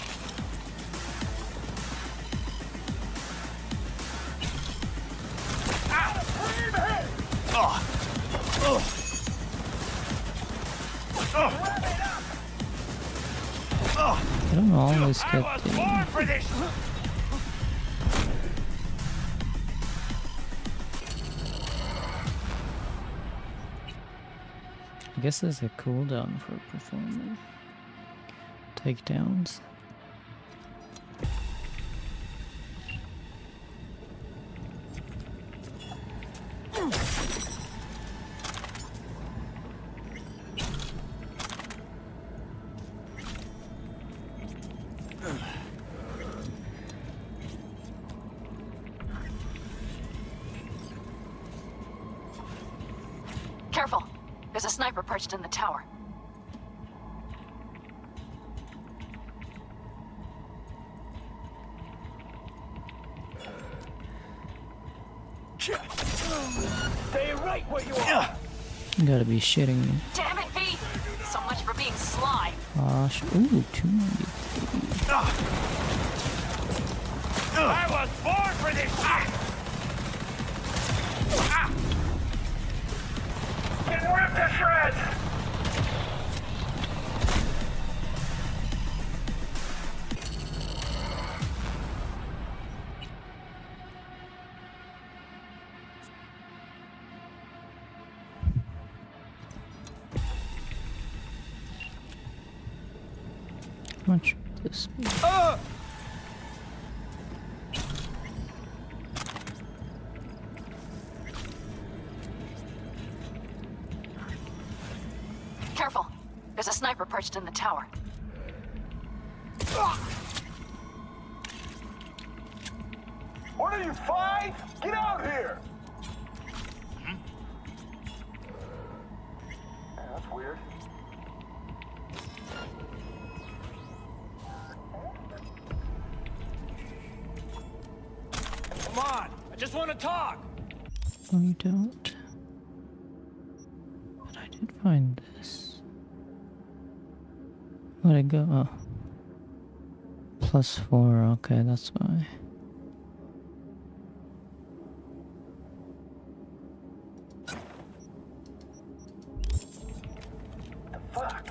I don't always get the... For this! I guess there's a cooldown for performing takedowns. Careful. There's a sniper perched in the tower. Stay right where you are. You gotta be shitting me. Damn it, V! So much for being sly. Gosh, ooh, 293. I was born for this shit! Get ripped to shreds! How much would this be? Careful. There's a sniper perched in the tower. What are you, 5? Get out here! Yeah, that's weird. Come on! I just want to talk! No, you don't. But I did find this. Where'd it go? Oh. +4, okay, that's why. Fuck.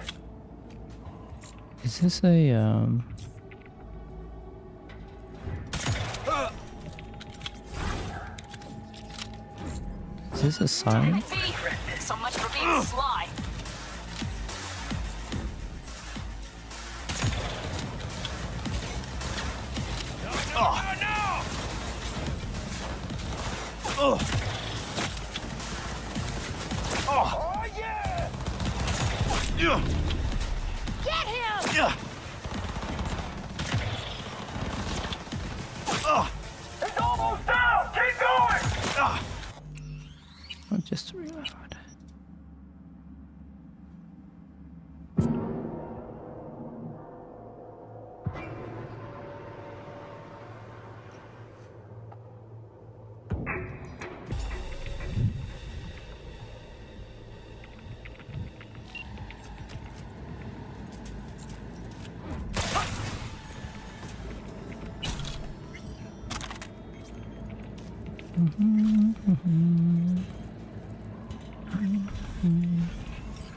Is this a, Is this a silent? So much for being sly. Oh yeah! Get him! It's almost down! Keep going! I'll just reload.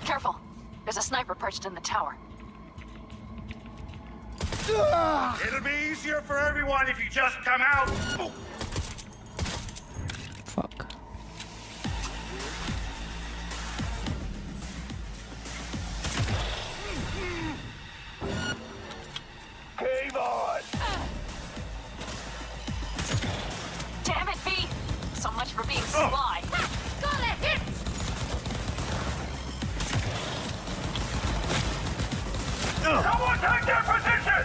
Careful. There's a sniper perched in the tower. It'll be easier for everyone if you just come out. Fuck. Cave on. Damn it, V! So much for being sly. Got a hit! Someone take their position.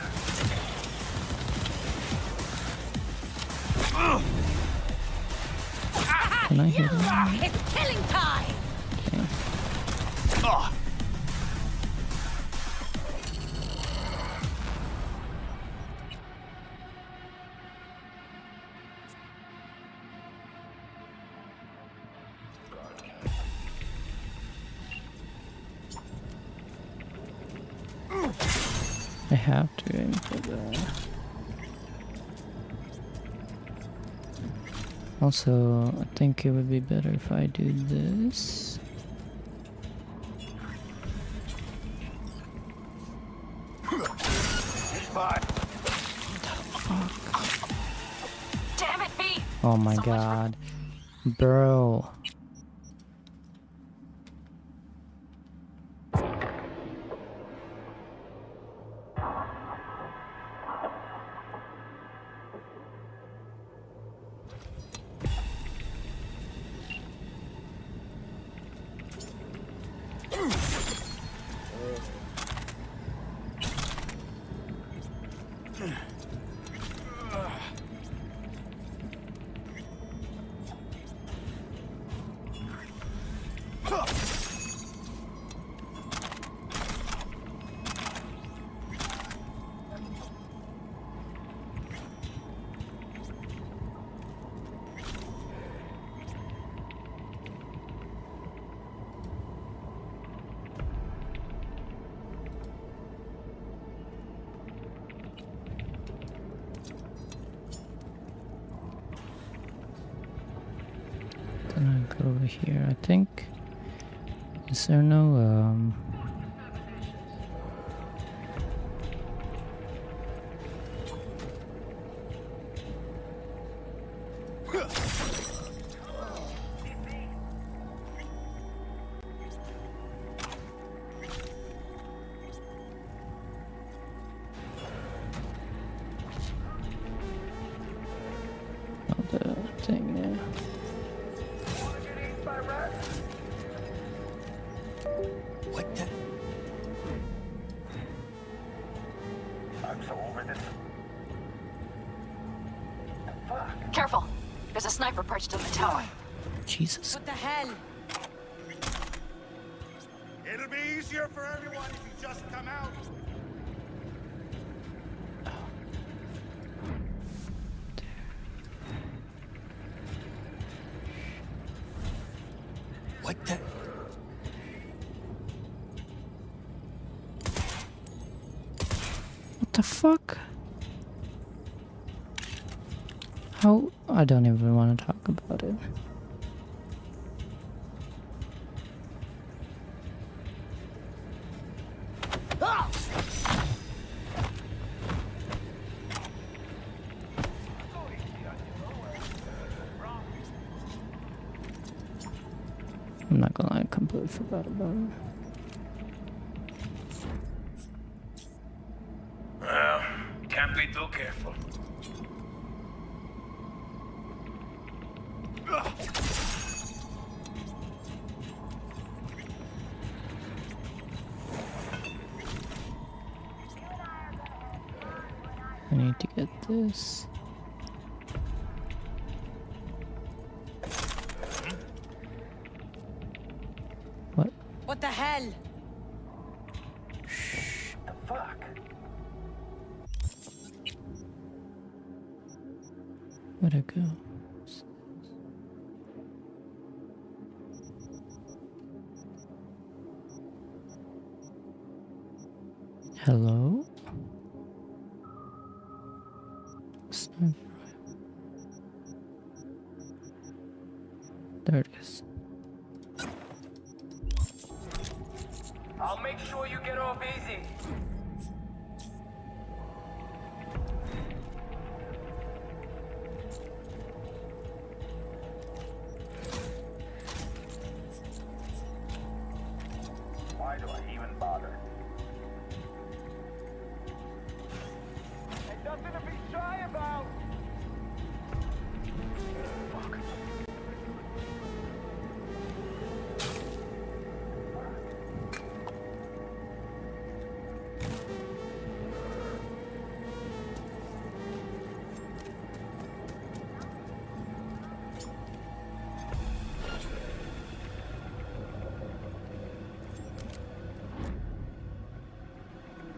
Can I hit him? It's killing time! I have to aim for that. Also, I think it would be better if I do this. Damn it, V! Oh my god. Bro. Then I go over here. I think. Is there no other thing there? What the? I'm so over this. Careful. There's a sniper perched in the tower. Jesus. What the hell? It'll be easier for everyone if you just come out. What the? What the fuck? How? I don't even want to talk about it. I'm not gonna lie, I completely forgot about it. Well, can't be too careful. I need to get this. What? What the hell? The fuck? Where'd it go? Hello? Sniper. There it is. I'll make sure you get off easy. Why do I even bother? Ain't nothing to be shy about. Fuck.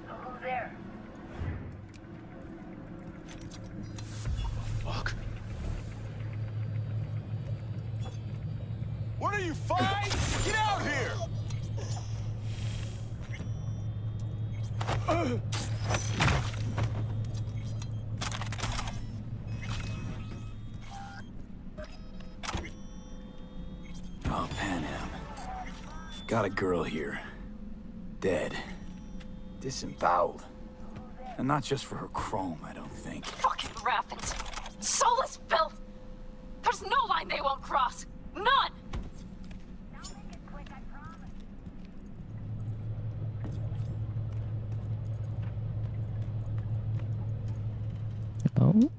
Who's there? Fuck. What are you, five? Get out here! Oh, Pan Am. Got a girl here. Dead. Disemboweled. And not just for her chrome, I don't think. Fucking raffins. Soulless filth! There's no line they won't cross. None! Hello?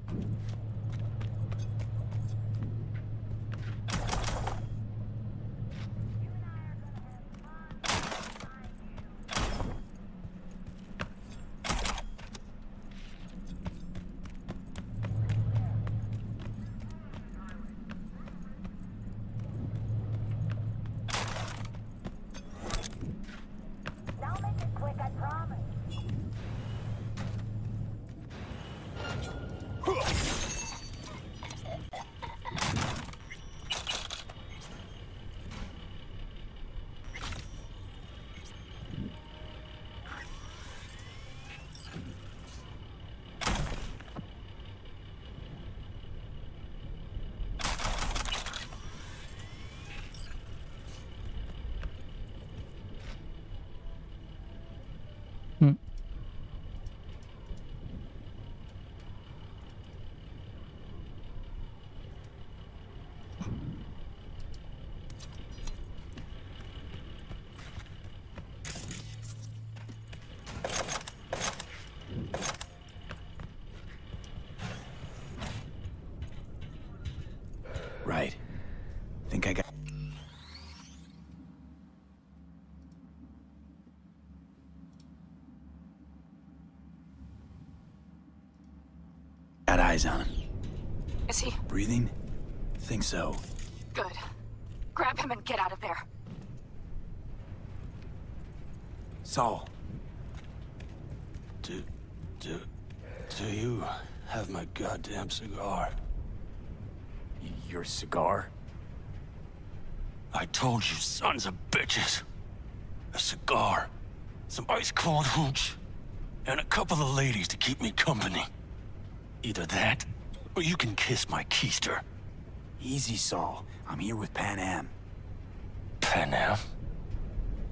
Right. Think I got... Got eyes on him. Is he? Breathing? Think so. Good. Grab him and get out of there. Saul. Do you have my goddamn cigar? Your cigar? I told you, sons of bitches. A cigar, some ice-cold hooch, and a couple of ladies to keep me company. Either that, or you can kiss my keister. Easy, Saul. I'm here with Pan Am. Pan Am?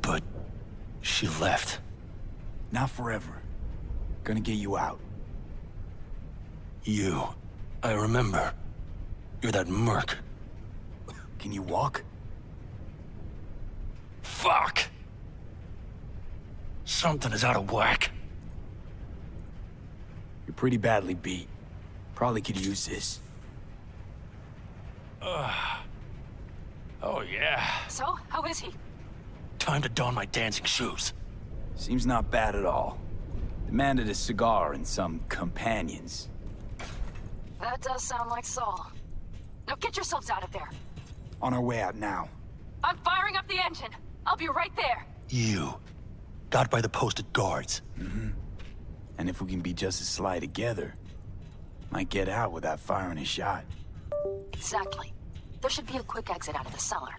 But she left. Not forever. Gonna get you out. You. I remember. You're that merc. Can you walk? Fuck! Something is out of whack. You're pretty badly beat. Probably could use this. Oh, yeah. So, how is he? Time to don my dancing shoes. Seems not bad at all. Demanded a cigar and some companions. That does sound like Saul. Now get yourselves out of there. On our way out now. I'm firing up the engine. I'll be right there. You. Got by the posted guards. Mm-hmm. And if we can be just as sly together, might get out without firing a shot. Exactly. There should be a quick exit out of the cellar.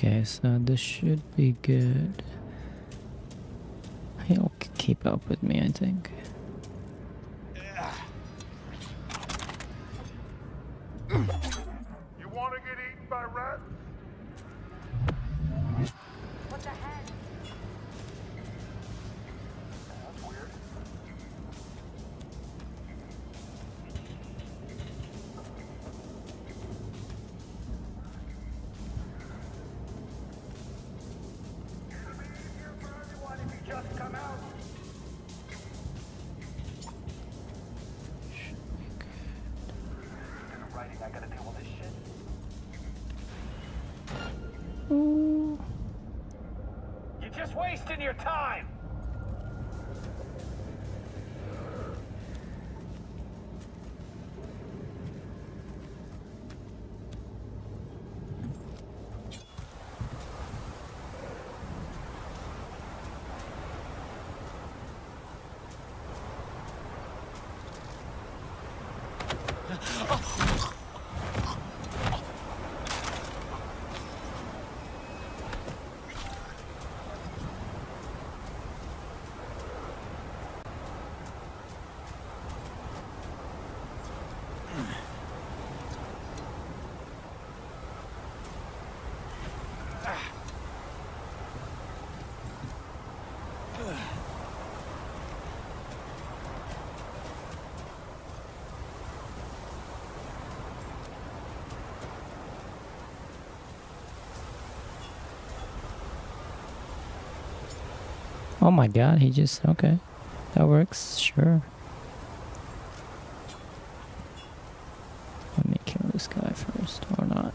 Okay, so this should be good. He'll keep up with me, I think. You want to get eaten by rats? What the heck? That's weird. It'll be easier for everyone if you just come out. Instead of writing, I gotta deal with this shit. Ooh. You're just wasting your time. Oh my god, he just... okay. That works, sure. Let me kill this guy first, or not.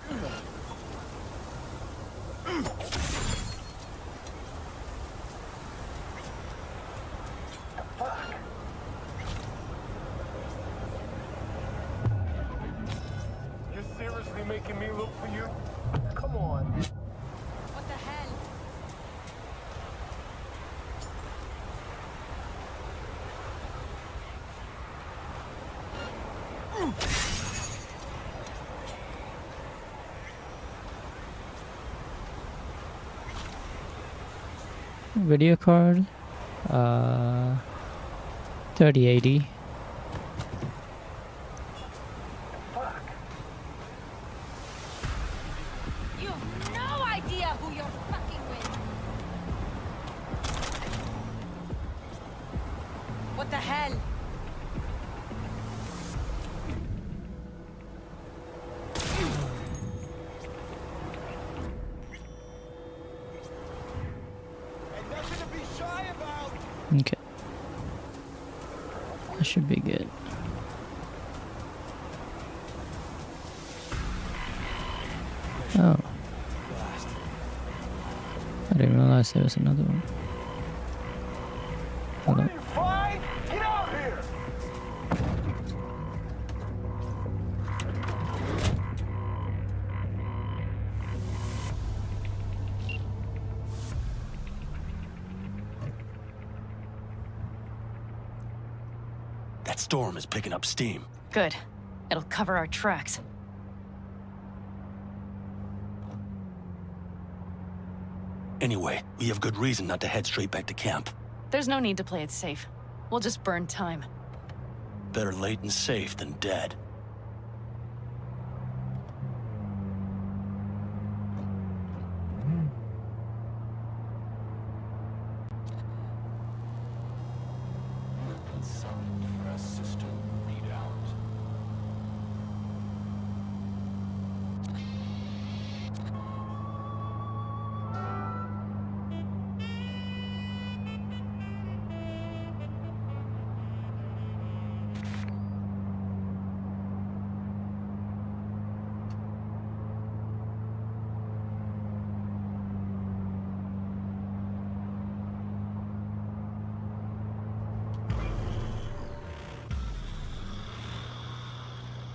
You're seriously making me look for you? Come on. What the hell? Video card, 3080. You have no idea who you're fucking with. What the hell? Okay. That should be good. Oh. I didn't realize there was another one. Hello. Fine? Get out here! That storm is picking up steam. Good. It'll cover our tracks. Anyway, we have good reason not to head straight back to camp. There's no need to play it safe. We'll just burn time. Better late and safe than dead. System readout.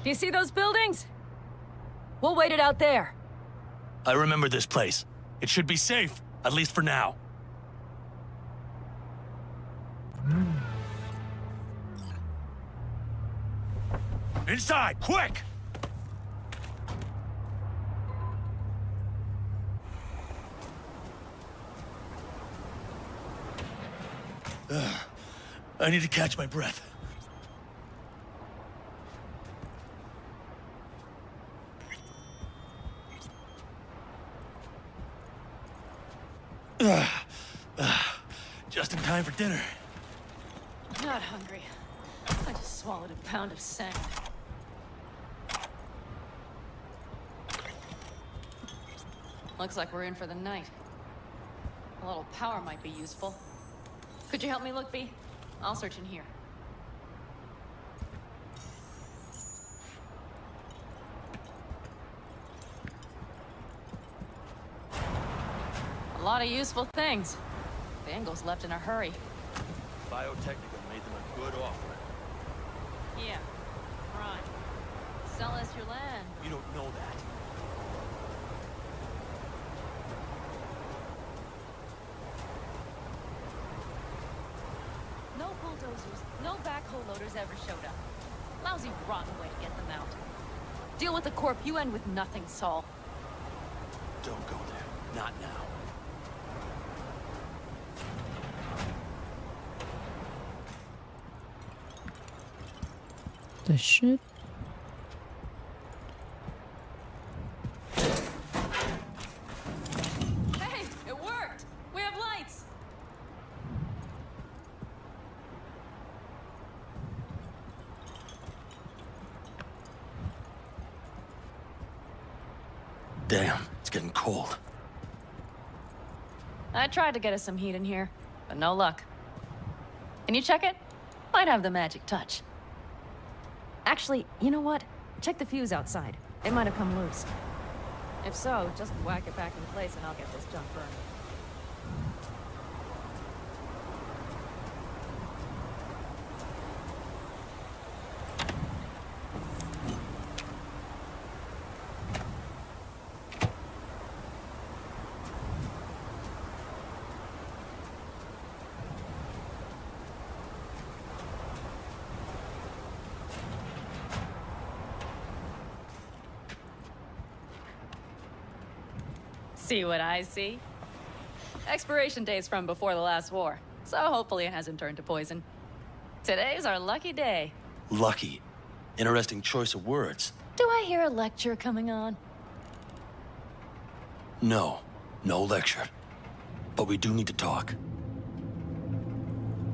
Do you see those buildings? We'll wait it out there. I remember this place. It should be safe, at least for now. Inside, quick! I need to catch my breath. Just in time for dinner. Not hungry. I just swallowed a pound of sand. Looks like we're in for the night. A little power might be useful. Could you help me look, V? I'll search in here. A lot of useful things. Bangles left in a hurry. Biotechnica made them a good offer. Yeah, right. Sell us your land. You don't know that. No bulldozers, no backhoe loaders ever showed up. Lousy, rotten way to get them out. Deal with the corp, you end with nothing, Saul. Don't go there. Not now. The shit? Hey, it worked! We have lights! Damn, it's getting cold. I tried to get us some heat in here, but no luck. Can you check it? Might have the magic touch. Actually, you know what? Check the fuse outside. It might have come loose. If so, just whack it back in place and I'll get this junk burned. See what I see? Expiration date's from before the last war, so hopefully it hasn't turned to poison. Today's our lucky day. Lucky. Interesting choice of words. Do I hear a lecture coming on? No. No lecture. But we do need to talk.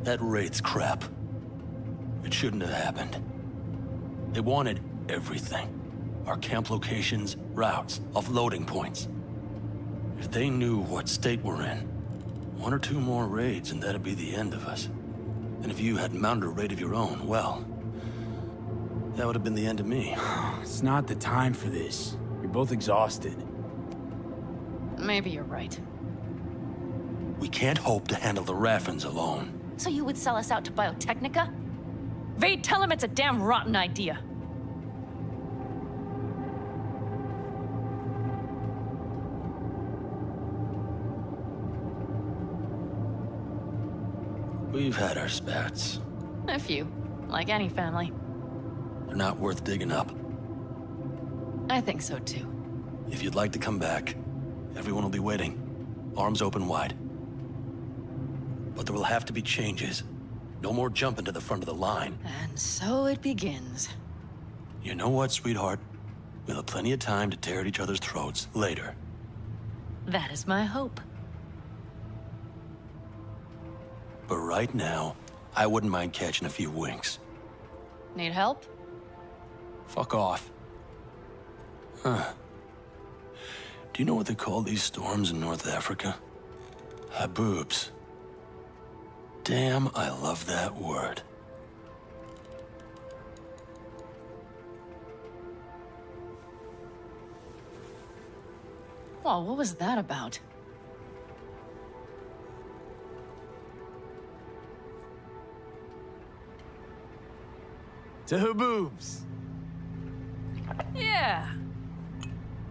That raid's crap. It shouldn't have happened. They wanted everything. Our camp locations, routes, offloading points. If they knew what state we're in, 1 or 2 more raids and that'd be the end of us. And if you had mounted a raid of your own, well, that would have been the end of me. It's not the time for this. You're both exhausted. Maybe you're right. We can't hope to handle the Raffens alone. So you would sell us out to Biotechnica? Vade, tell him it's a damn rotten idea. We've had our spats. A few, like any family. They're not worth digging up. I think so too. If you'd like to come back, everyone will be waiting. Arms open wide. But there will have to be changes. No more jumping to the front of the line. And so it begins. You know what, sweetheart? We'll have plenty of time to tear at each other's throats later. That is my hope. But right now, I wouldn't mind catching a few winks. Need help? Fuck off. Huh. Do you know what they call these storms in North Africa? Haboobs. Damn, I love that word. Well, what was that about? To haboobs. Yeah.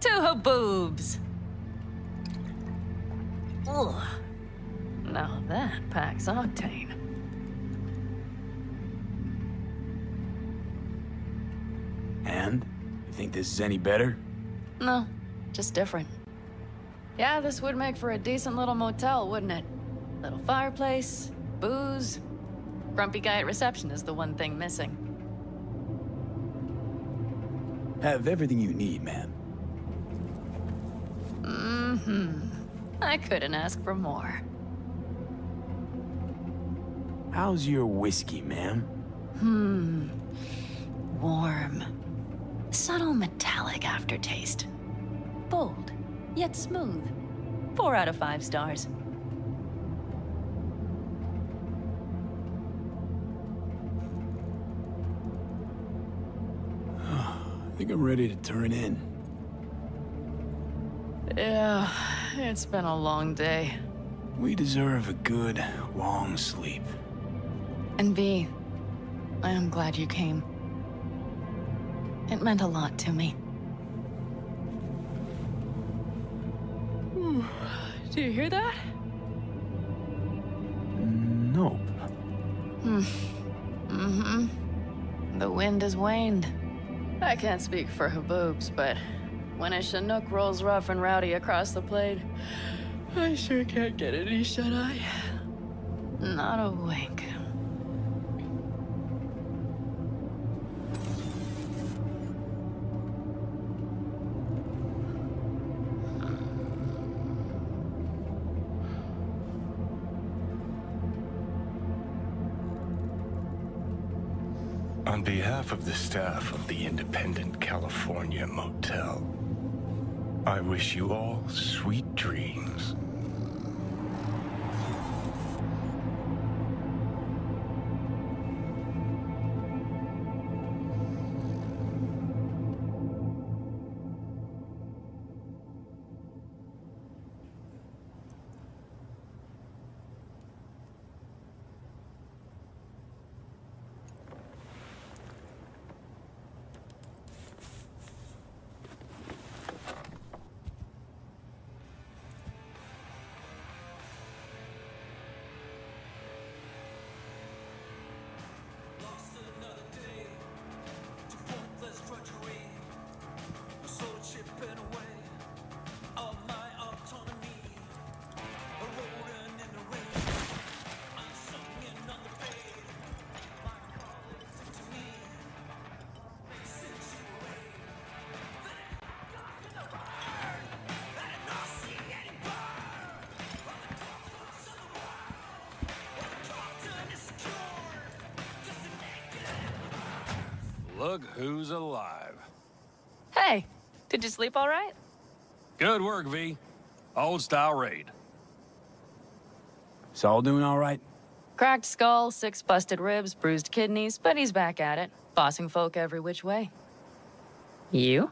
To haboobs. Ugh. Now that packs octane. And? You think this is any better? No, just different. Yeah, this would make for a decent little motel, wouldn't it? Little fireplace, booze. Grumpy guy at reception is the one thing missing. Have everything you need, ma'am. I couldn't ask for more. How's your whiskey, ma'am? Warm. Subtle metallic aftertaste. Bold, yet smooth. 4 out of 5 stars. I think I'm ready to turn in. Yeah, it's been a long day. We deserve a good, long sleep. And V, I am glad you came. It meant a lot to me. Do you hear that? Nope. The wind has waned. I can't speak for Haboobs, but when a Chinook rolls rough and rowdy across the plain, I sure can't get any shut-eye. Not a wink. On behalf of the staff of the Independent California Motel, I wish you all sweet dreams. Look who's alive. Hey, did you sleep all right? Good work, V. Old style raid. Saul doing all right? Cracked skull, 6 busted ribs, bruised kidneys, but he's back at it, bossing folk every which way. You?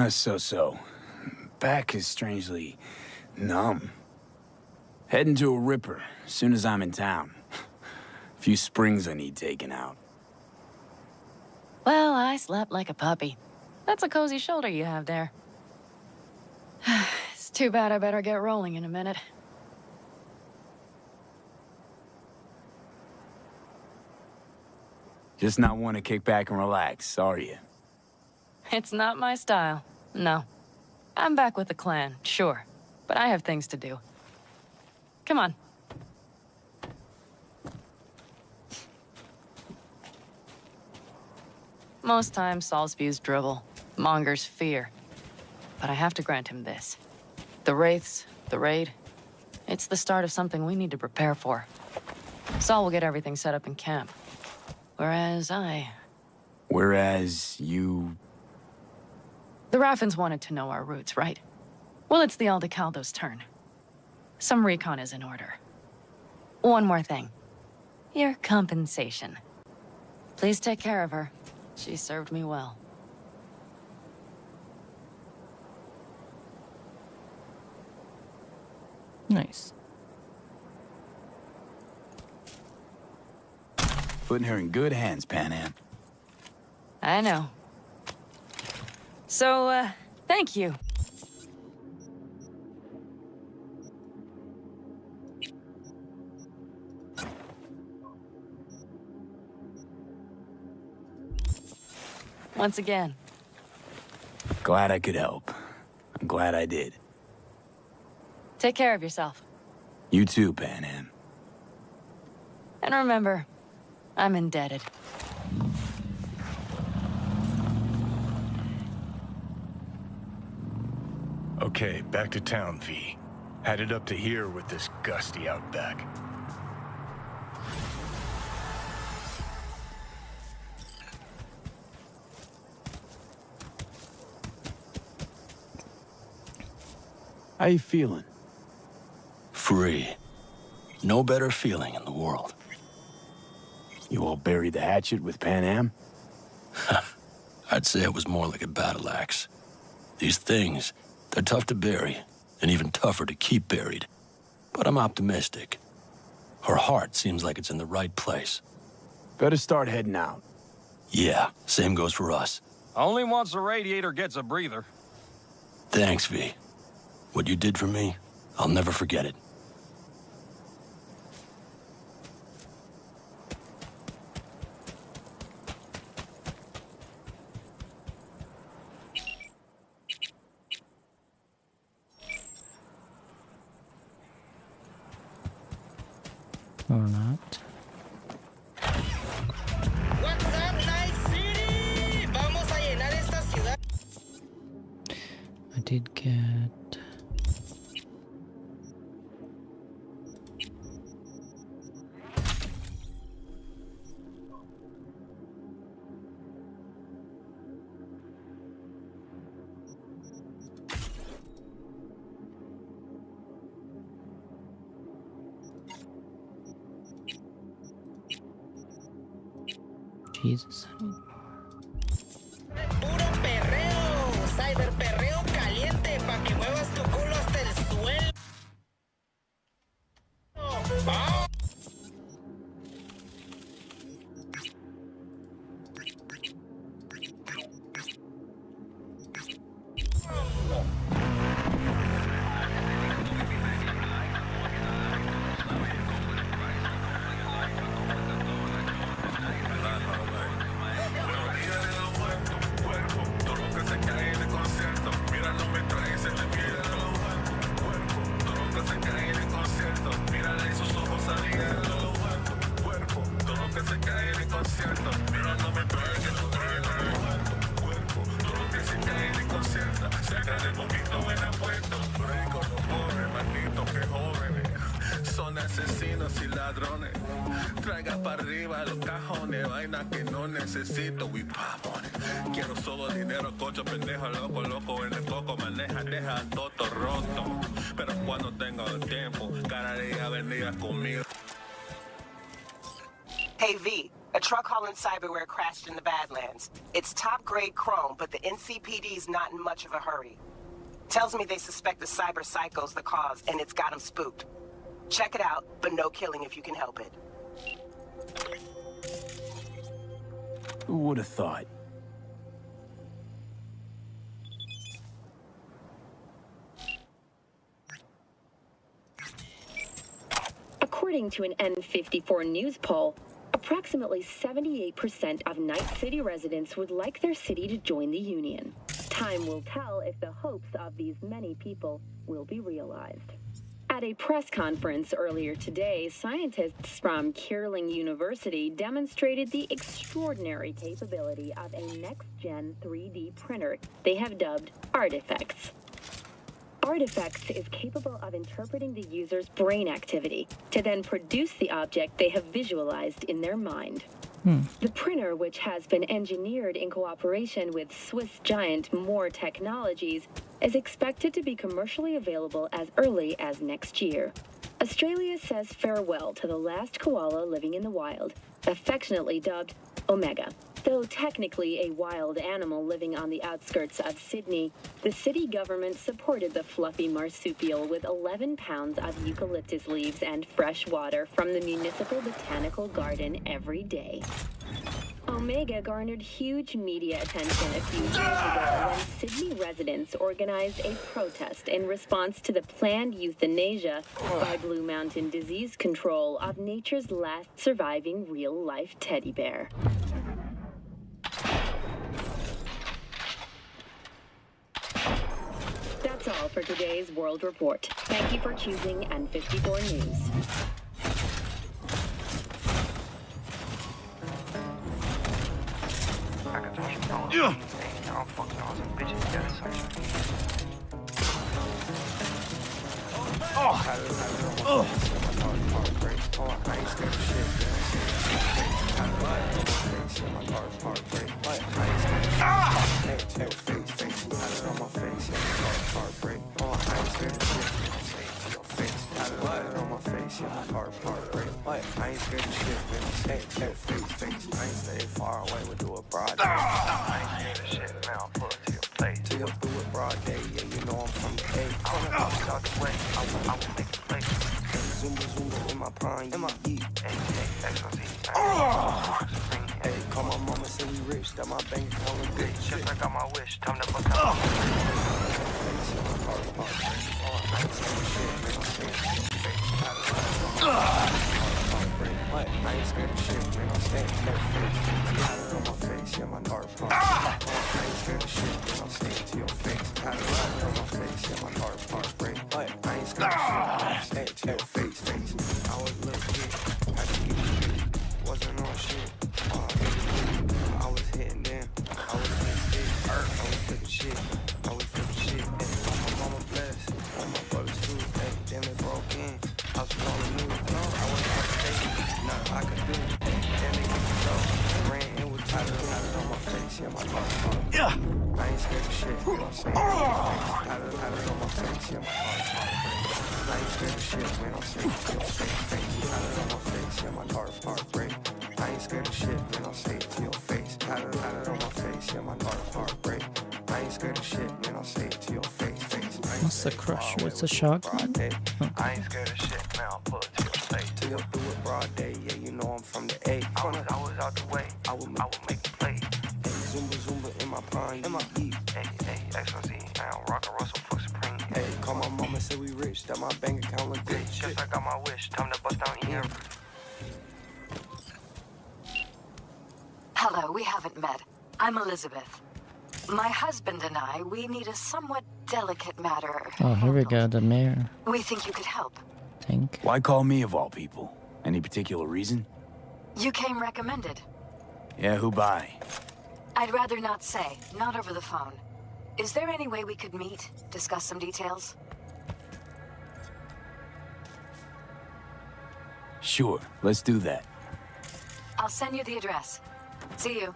So. Back is strangely numb. Heading to a ripper as soon as I'm in town. Few springs I need taken out. Well, I slept like a puppy. That's a cozy shoulder you have there. It's too bad I better get rolling in a minute. Just not want to kick back and relax, are you? It's not my style, no. I'm back with the clan, sure, but I have things to do. Come on. Most times, Saul spews drivel, mongers fear. But I have to grant him this. The Wraiths, the raid, it's the start of something we need to prepare for. Saul will get everything set up in camp. Whereas you... The Raffins wanted to know our roots, right? Well, it's the Aldecaldo's turn. Some recon is in order. One more thing. Your compensation. Please take care of her. She served me well. Nice. Putting her in good hands, Panam. I know. So, thank you. Once again. Glad I could help. I'm glad I did. Take care of yourself. You too, Pan Am. And remember, I'm indebted. Okay, back to town, V. Headed up to here with this gusty outback. How you feeling? Free. No better feeling in the world. You all buried the hatchet with Pan Am? I'd say it was more like a battle axe. These things, they're tough to bury, and even tougher to keep buried. But I'm optimistic. Her heart seems like it's in the right place. Better start heading out. Yeah, same goes for us. Only once the radiator gets a breather. Thanks, V. What you did for me, I'll never forget it. Or not. What's up, Night City? Vamos a llenar esta ciudad. I did get... Jesus. Puro perreo, cyberperreo caliente pa' que muevas tu culo hasta el suelo. ¡Vamos! Son asesinos y ladrones. Traiga para arriba los cajones, vaina que no necesito. We pop on it. Quiero solo dinero, cocho, pendejo, loco, loco en el coco, maneja, deja todo roto. Pero cuando tenga el tiempo, cada día vendría conmigo. Hey V, a truck hauling cyberware crashed in the Badlands. It's top-grade chrome, but the NCPD's not in much of a hurry. Tells me they suspect the cyber psycho's the cause, and it's got them spooked. Check it out, but no killing if you can help it. Who would have thought? According to an N54 news poll, approximately 78% of Night City residents would like their city to join the Union. Time will tell if the hopes of these many people will be realized. At a press conference earlier today, scientists from Kierling University demonstrated the extraordinary capability of a next-gen 3D printer they have dubbed Artifacts. Artifacts is capable of interpreting the user's brain activity to then produce the object they have visualized in their mind. The printer, which has been engineered in cooperation with Swiss giant Moore Technologies, is expected to be commercially available as early as next year. Australia says farewell to the last koala living in the wild, affectionately dubbed Omega. Though technically a wild animal living on the outskirts of Sydney, the city government supported the fluffy marsupial with 11 pounds of eucalyptus leaves and fresh water from the municipal botanical garden every day. Omega garnered huge media attention a few years ago when Sydney residents organized a protest in response to the planned euthanasia by Blue Mountain Disease Control of nature's last surviving real-life teddy bear. That's That's all for today's World Report. Thank you for choosing N54 News. Yeah. I ain't scared of shit, man. Face. I ain't stay far away, we'll do it broad day. I ain't scared of shit, man. I'll pull it to your place. Till you do it broad day, yeah, you know I'm from the A. I'm out the way, I will make it play. Zumba in my prime, in my yeet. Hey, call my mama, say we rich, that my bank account look good. Just like I got my wish, time to bust out. I ain't scared of shit, man. I'm staying to your face. Got it on my face, yeah, my dark part. I ain't scared of shit, man. I'm staying to your face. Got it on my face, yeah, my dark part. Break. I ain't scared of shit, man. I'm staying to your face. I was a little kid, had to eat shit. Wasn't on shit. I was hitting them. I was hitting sticks. I was flipping shit. My mama blessed. All my brothers too. Hey, damn it broke in. I was calling new. No, I wasn't on stage. Nothing I could do. Then they get to go. Ran in with Tyler on my face. Yeah, my heart. Yeah. I ain't scared of shit. You know what I'm saying? Tyler on my face. Yeah, my heart. I ain't scared of shit, man. I'm saying to your face. Tyler on my face. Yeah, my heart break. I ain't scared of shit, man. I'm saying to your face. Tyler on my face. Yeah, my heart break. I ain't scared of shit, man. I'll say it to your face. What's a crusher? It's a shotgun. I ain't scared of shit, man. I'll pull it to your face. Till you do it broad day, yeah, you know I'm from the A. I was out the way, I will make it play. Hey, Zumba in my prime, in my heat. Hey, XOZ, I don't rock and Russell for Supreme. Hey, call my mama, say we rich, that my bank account look good. Just like I got my wish, time to bust down here. Hello, we haven't met. I'm Elizabeth. My husband and I, we need a somewhat delicate matter. Oh, here we go, the mayor. We think you could help. Think. Why call me of all people? Any particular reason? You came recommended. Yeah, who by? I'd rather not say, not over the phone. Is there any way we could meet, discuss some details? Sure, let's do that. I'll send you the address. See you.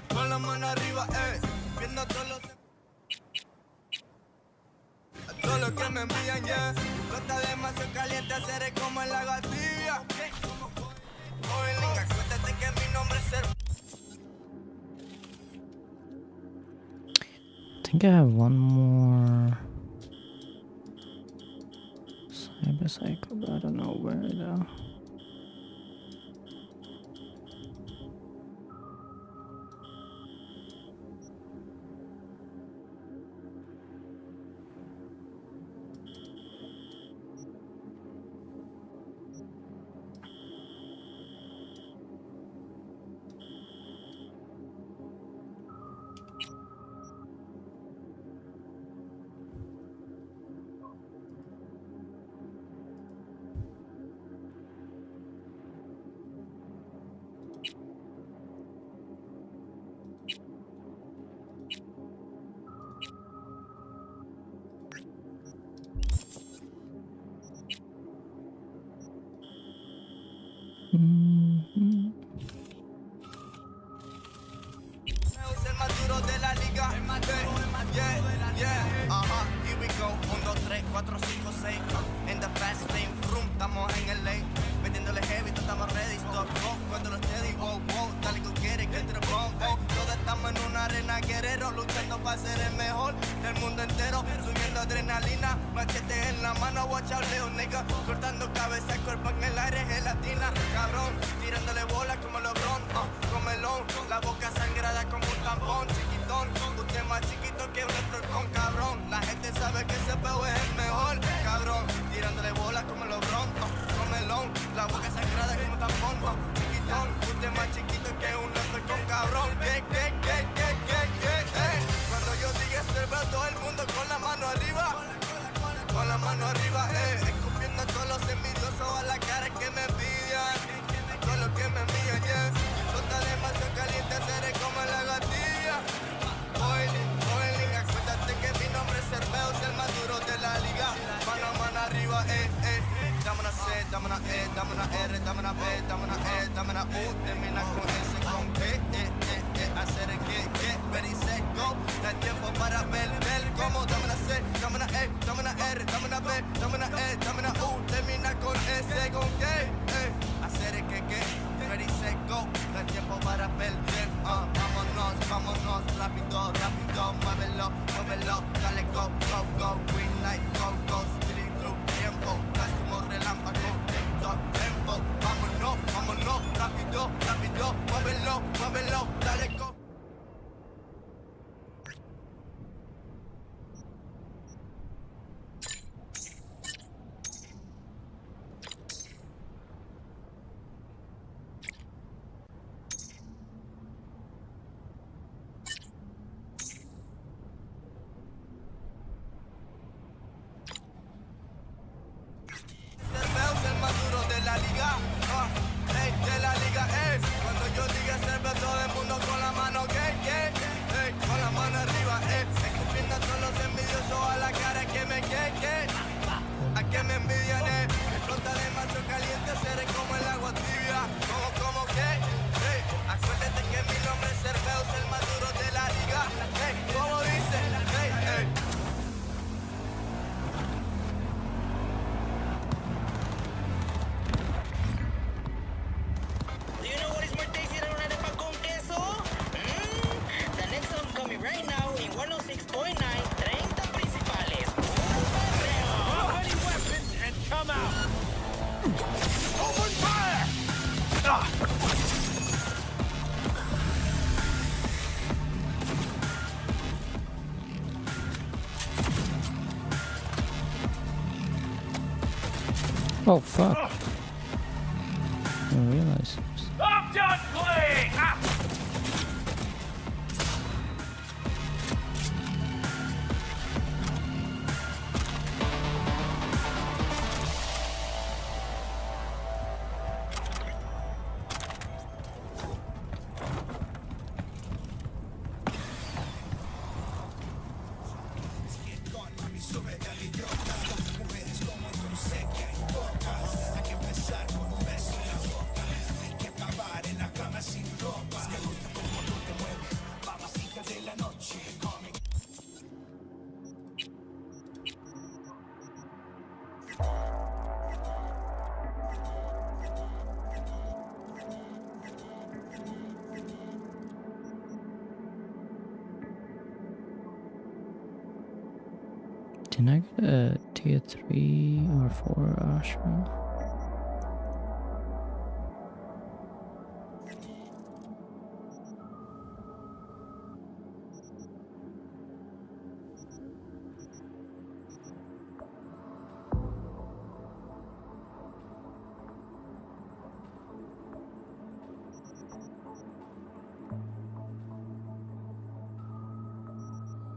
Con la mano arriba, viendo todos los... Todo lo que me envían, yeah. Está demasiado caliente, seré como el lago tibia. Oye, linda, cuéntate que mi nombre es ser... I think I have one more cycle, but I don't know where though. Yeah, yeah, here we go. 1, 2, 3, 4, 5, 6. In the fast lane, room, estamos en el lane. Metiéndole heavy, todos estamos ready. Stop, go, cuando lo steady, wow, wow. Dale go get it, get to the bone, oh. Todos estamos en una arena, guerrero, luchando para ser el mejor del mundo entero. Subiendo adrenalina, machete en la mano, watch out, Leo, nigga. Cortando cabeza, cuerpo en el aire, gelatina. Cabrón, tirándole bola como LeBron, comelón. La boca sangrada como un tampón, chiquitón. Usted más chiquito que un con cabrón. La gente sabe que ese peo es el mejor, cabrón. Tirándole bola como LeBron, comelón. La boca sangrada como un tampón, chiquitón. Usted más chiquito que un con cabrón. Cuando yo diga serve a todo el mundo con la mano arriba. Con la mano arriba, escupiendo a todos los envidiosos a la cara que me envidian. Todos los que me envían, yeah. Está demasiado caliente, seré como la gatilla. Boiling, acuérdate que mi nombre es Cerveo, es el más duro de la liga. Mano a mano arriba, Dame una C, dame una E, dame una R, dame una B, dame una E, dame una U. Termina con S, con P, hacer el que, ready, set, go. No hay tiempo para ver cómo. Dame una C, dame una E, dame una R, dame una B, dame una E, dame una U. Termina con S, con K, hacer el que, ready, set, go. No hay tiempo para perder, vámonos, rápido, muévelo, dale, go, green light, go, speeding through tiempo, gas como relámpago, tempo, vámonos, rápido, muévelo, dale, go. Cuando yo diga serve todo el mundo con la mano, con la mano arriba, escupiendo a todos los envidiosos a la cara que me a que me envidian, explota de macho caliente, seré como el agua tibia, como que, acuérdate que mi nombre es Cerveo, es el más duro de la liga, como dice, right now in 106.9, 30 principales. Drop any weapons and come out! Open fire! Oh fuck. I didn't realize. I'm done playing! Didn't I get a tier 3 or 4 Ashra?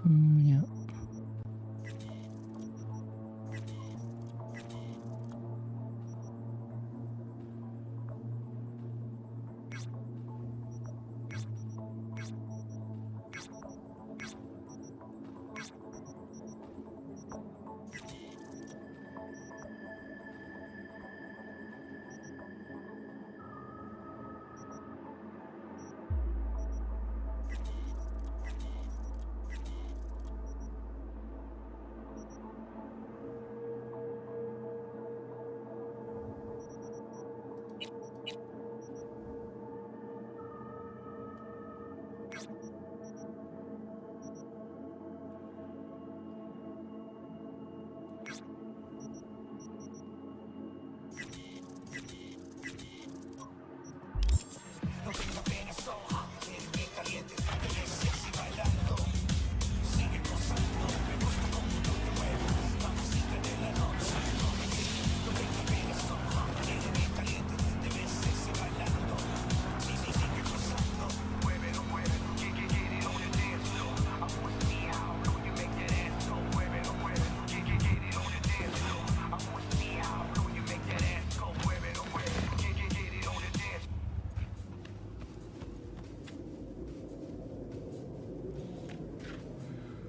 Yeah.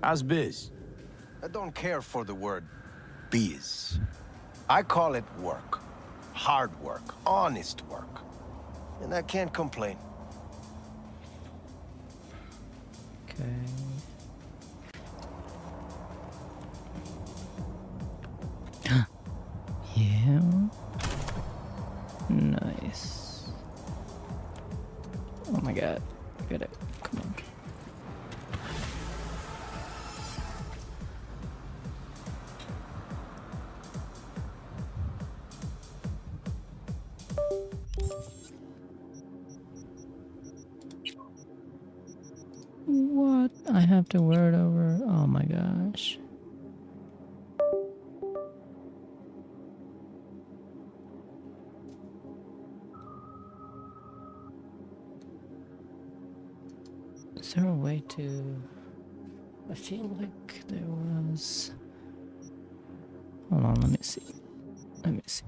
How's biz? I don't care for the word biz. I call it work. Hard work, honest work. And I can't complain. Okay. Yeah. Nice. Oh my god. Get it. Come on. What? I have to wear it over. Oh my gosh. Is there a way to... I feel like there was... Hold on, let me see. Let me see.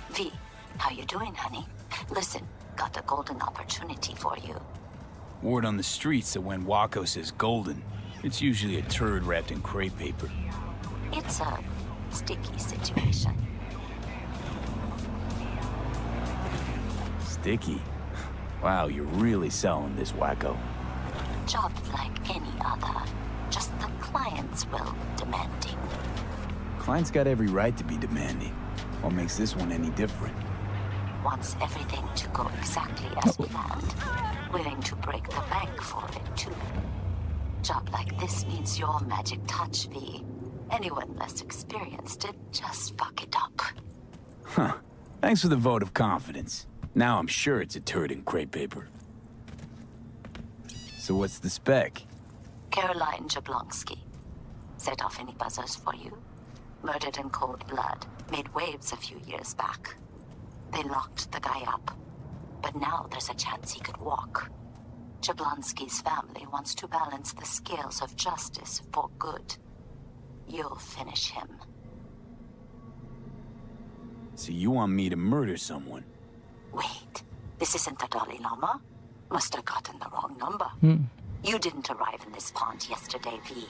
V, how you doing, honey? Listen, got a golden opportunity for you. Word on the streets that when Wako says golden, it's usually a turd wrapped in crepe paper. It's a sticky situation. Sticky? Wow, you're really selling this, Wacko. Job like any other. Just the client's will demanding. Client's got every right to be demanding. What makes this one any different? Wants everything to go exactly as planned. Willing to break the bank for it, too. Job like this needs your magic touch, V. Anyone less experienced it, just fuck it up. Huh. Thanks for the vote of confidence. Now I'm sure it's a turd in crepe paper. So what's the spec? Caroline Jablonski. Set off any buzzers for you? Murdered in cold blood. Made waves a few years back. They locked the guy up. But now there's a chance he could walk. Jablonski's family wants to balance the scales of justice for good. You'll finish him. So you want me to murder someone? Wait, this isn't the Dalai Lama? Must have gotten the wrong number. You didn't arrive in this pond yesterday, V.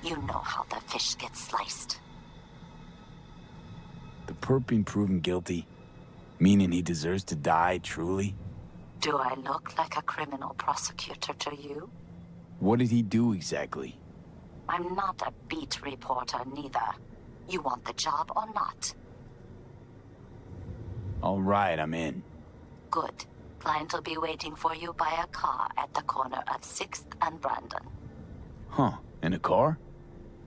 You know how the fish gets sliced. The perp being proven guilty? Meaning he deserves to die, truly? Do I look like a criminal prosecutor to you? What did he do exactly? I'm not a beat reporter, neither. You want the job or not? All right, I'm in. Good. Client will be waiting for you by a car at the corner of 6th and Brandon. Huh, in a car?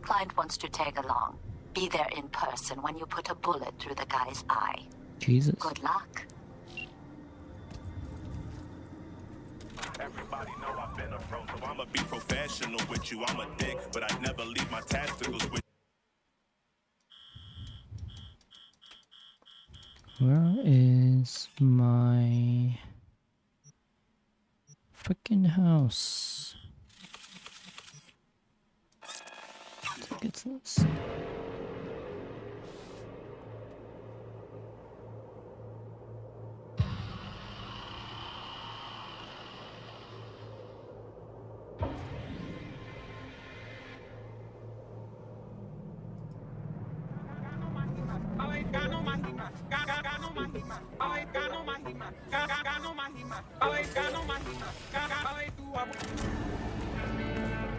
Client wants to tag along. Be there in person when you put a bullet through the guy's eye. Jesus. Good luck. Everybody know I've been a pro, so I'ma be professional with you. I'm a dick, but I never leave my testicles with. Where is my freaking house? I think it's this.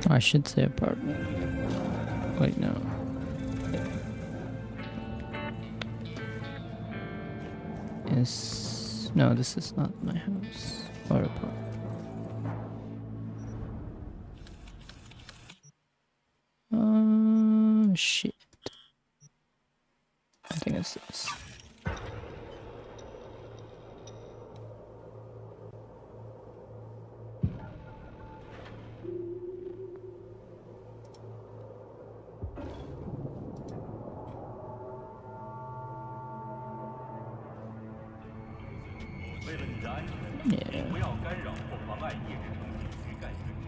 I should say apartment. Wait, no. No, this is not my house or apartment. Shit. I think it's this.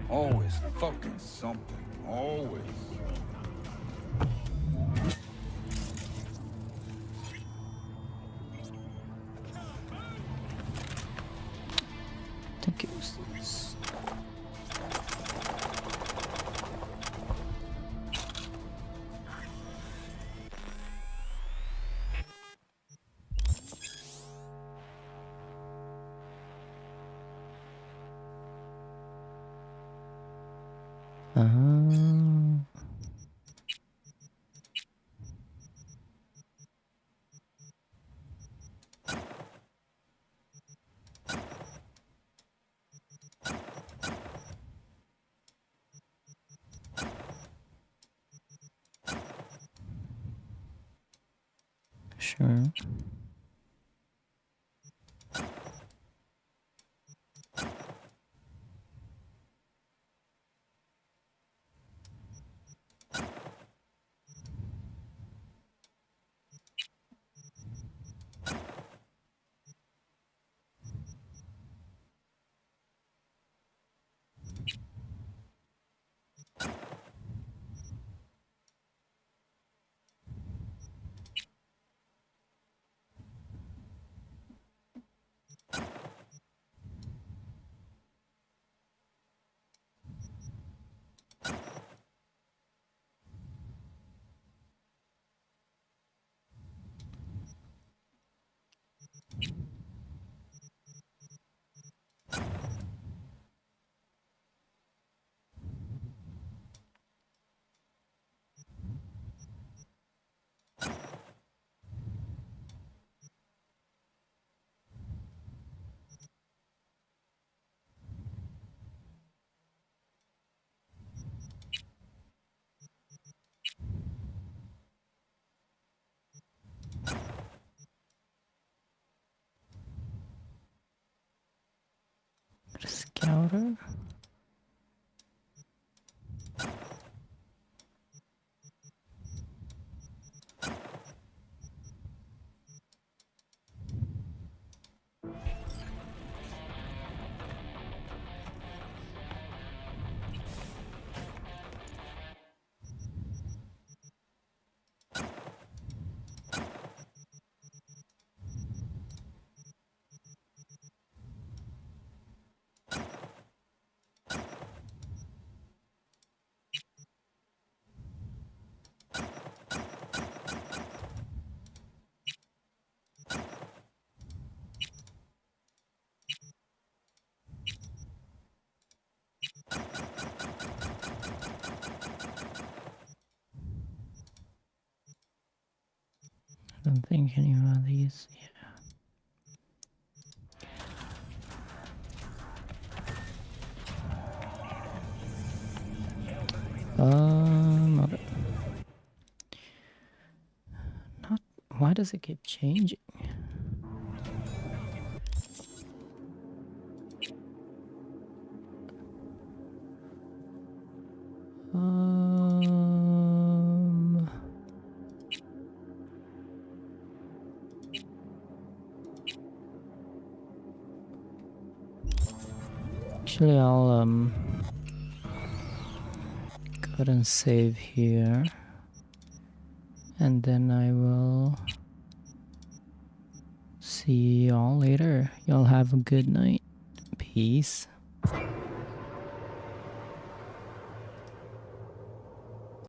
Always fucking something. Always. I think it was this. Sure. Scouter. I don't think any of these. Yeah. Okay. Not. Why does it keep changing? Actually, I'll go ahead and save here, and then I will see y'all later. Y'all have a good night. Peace.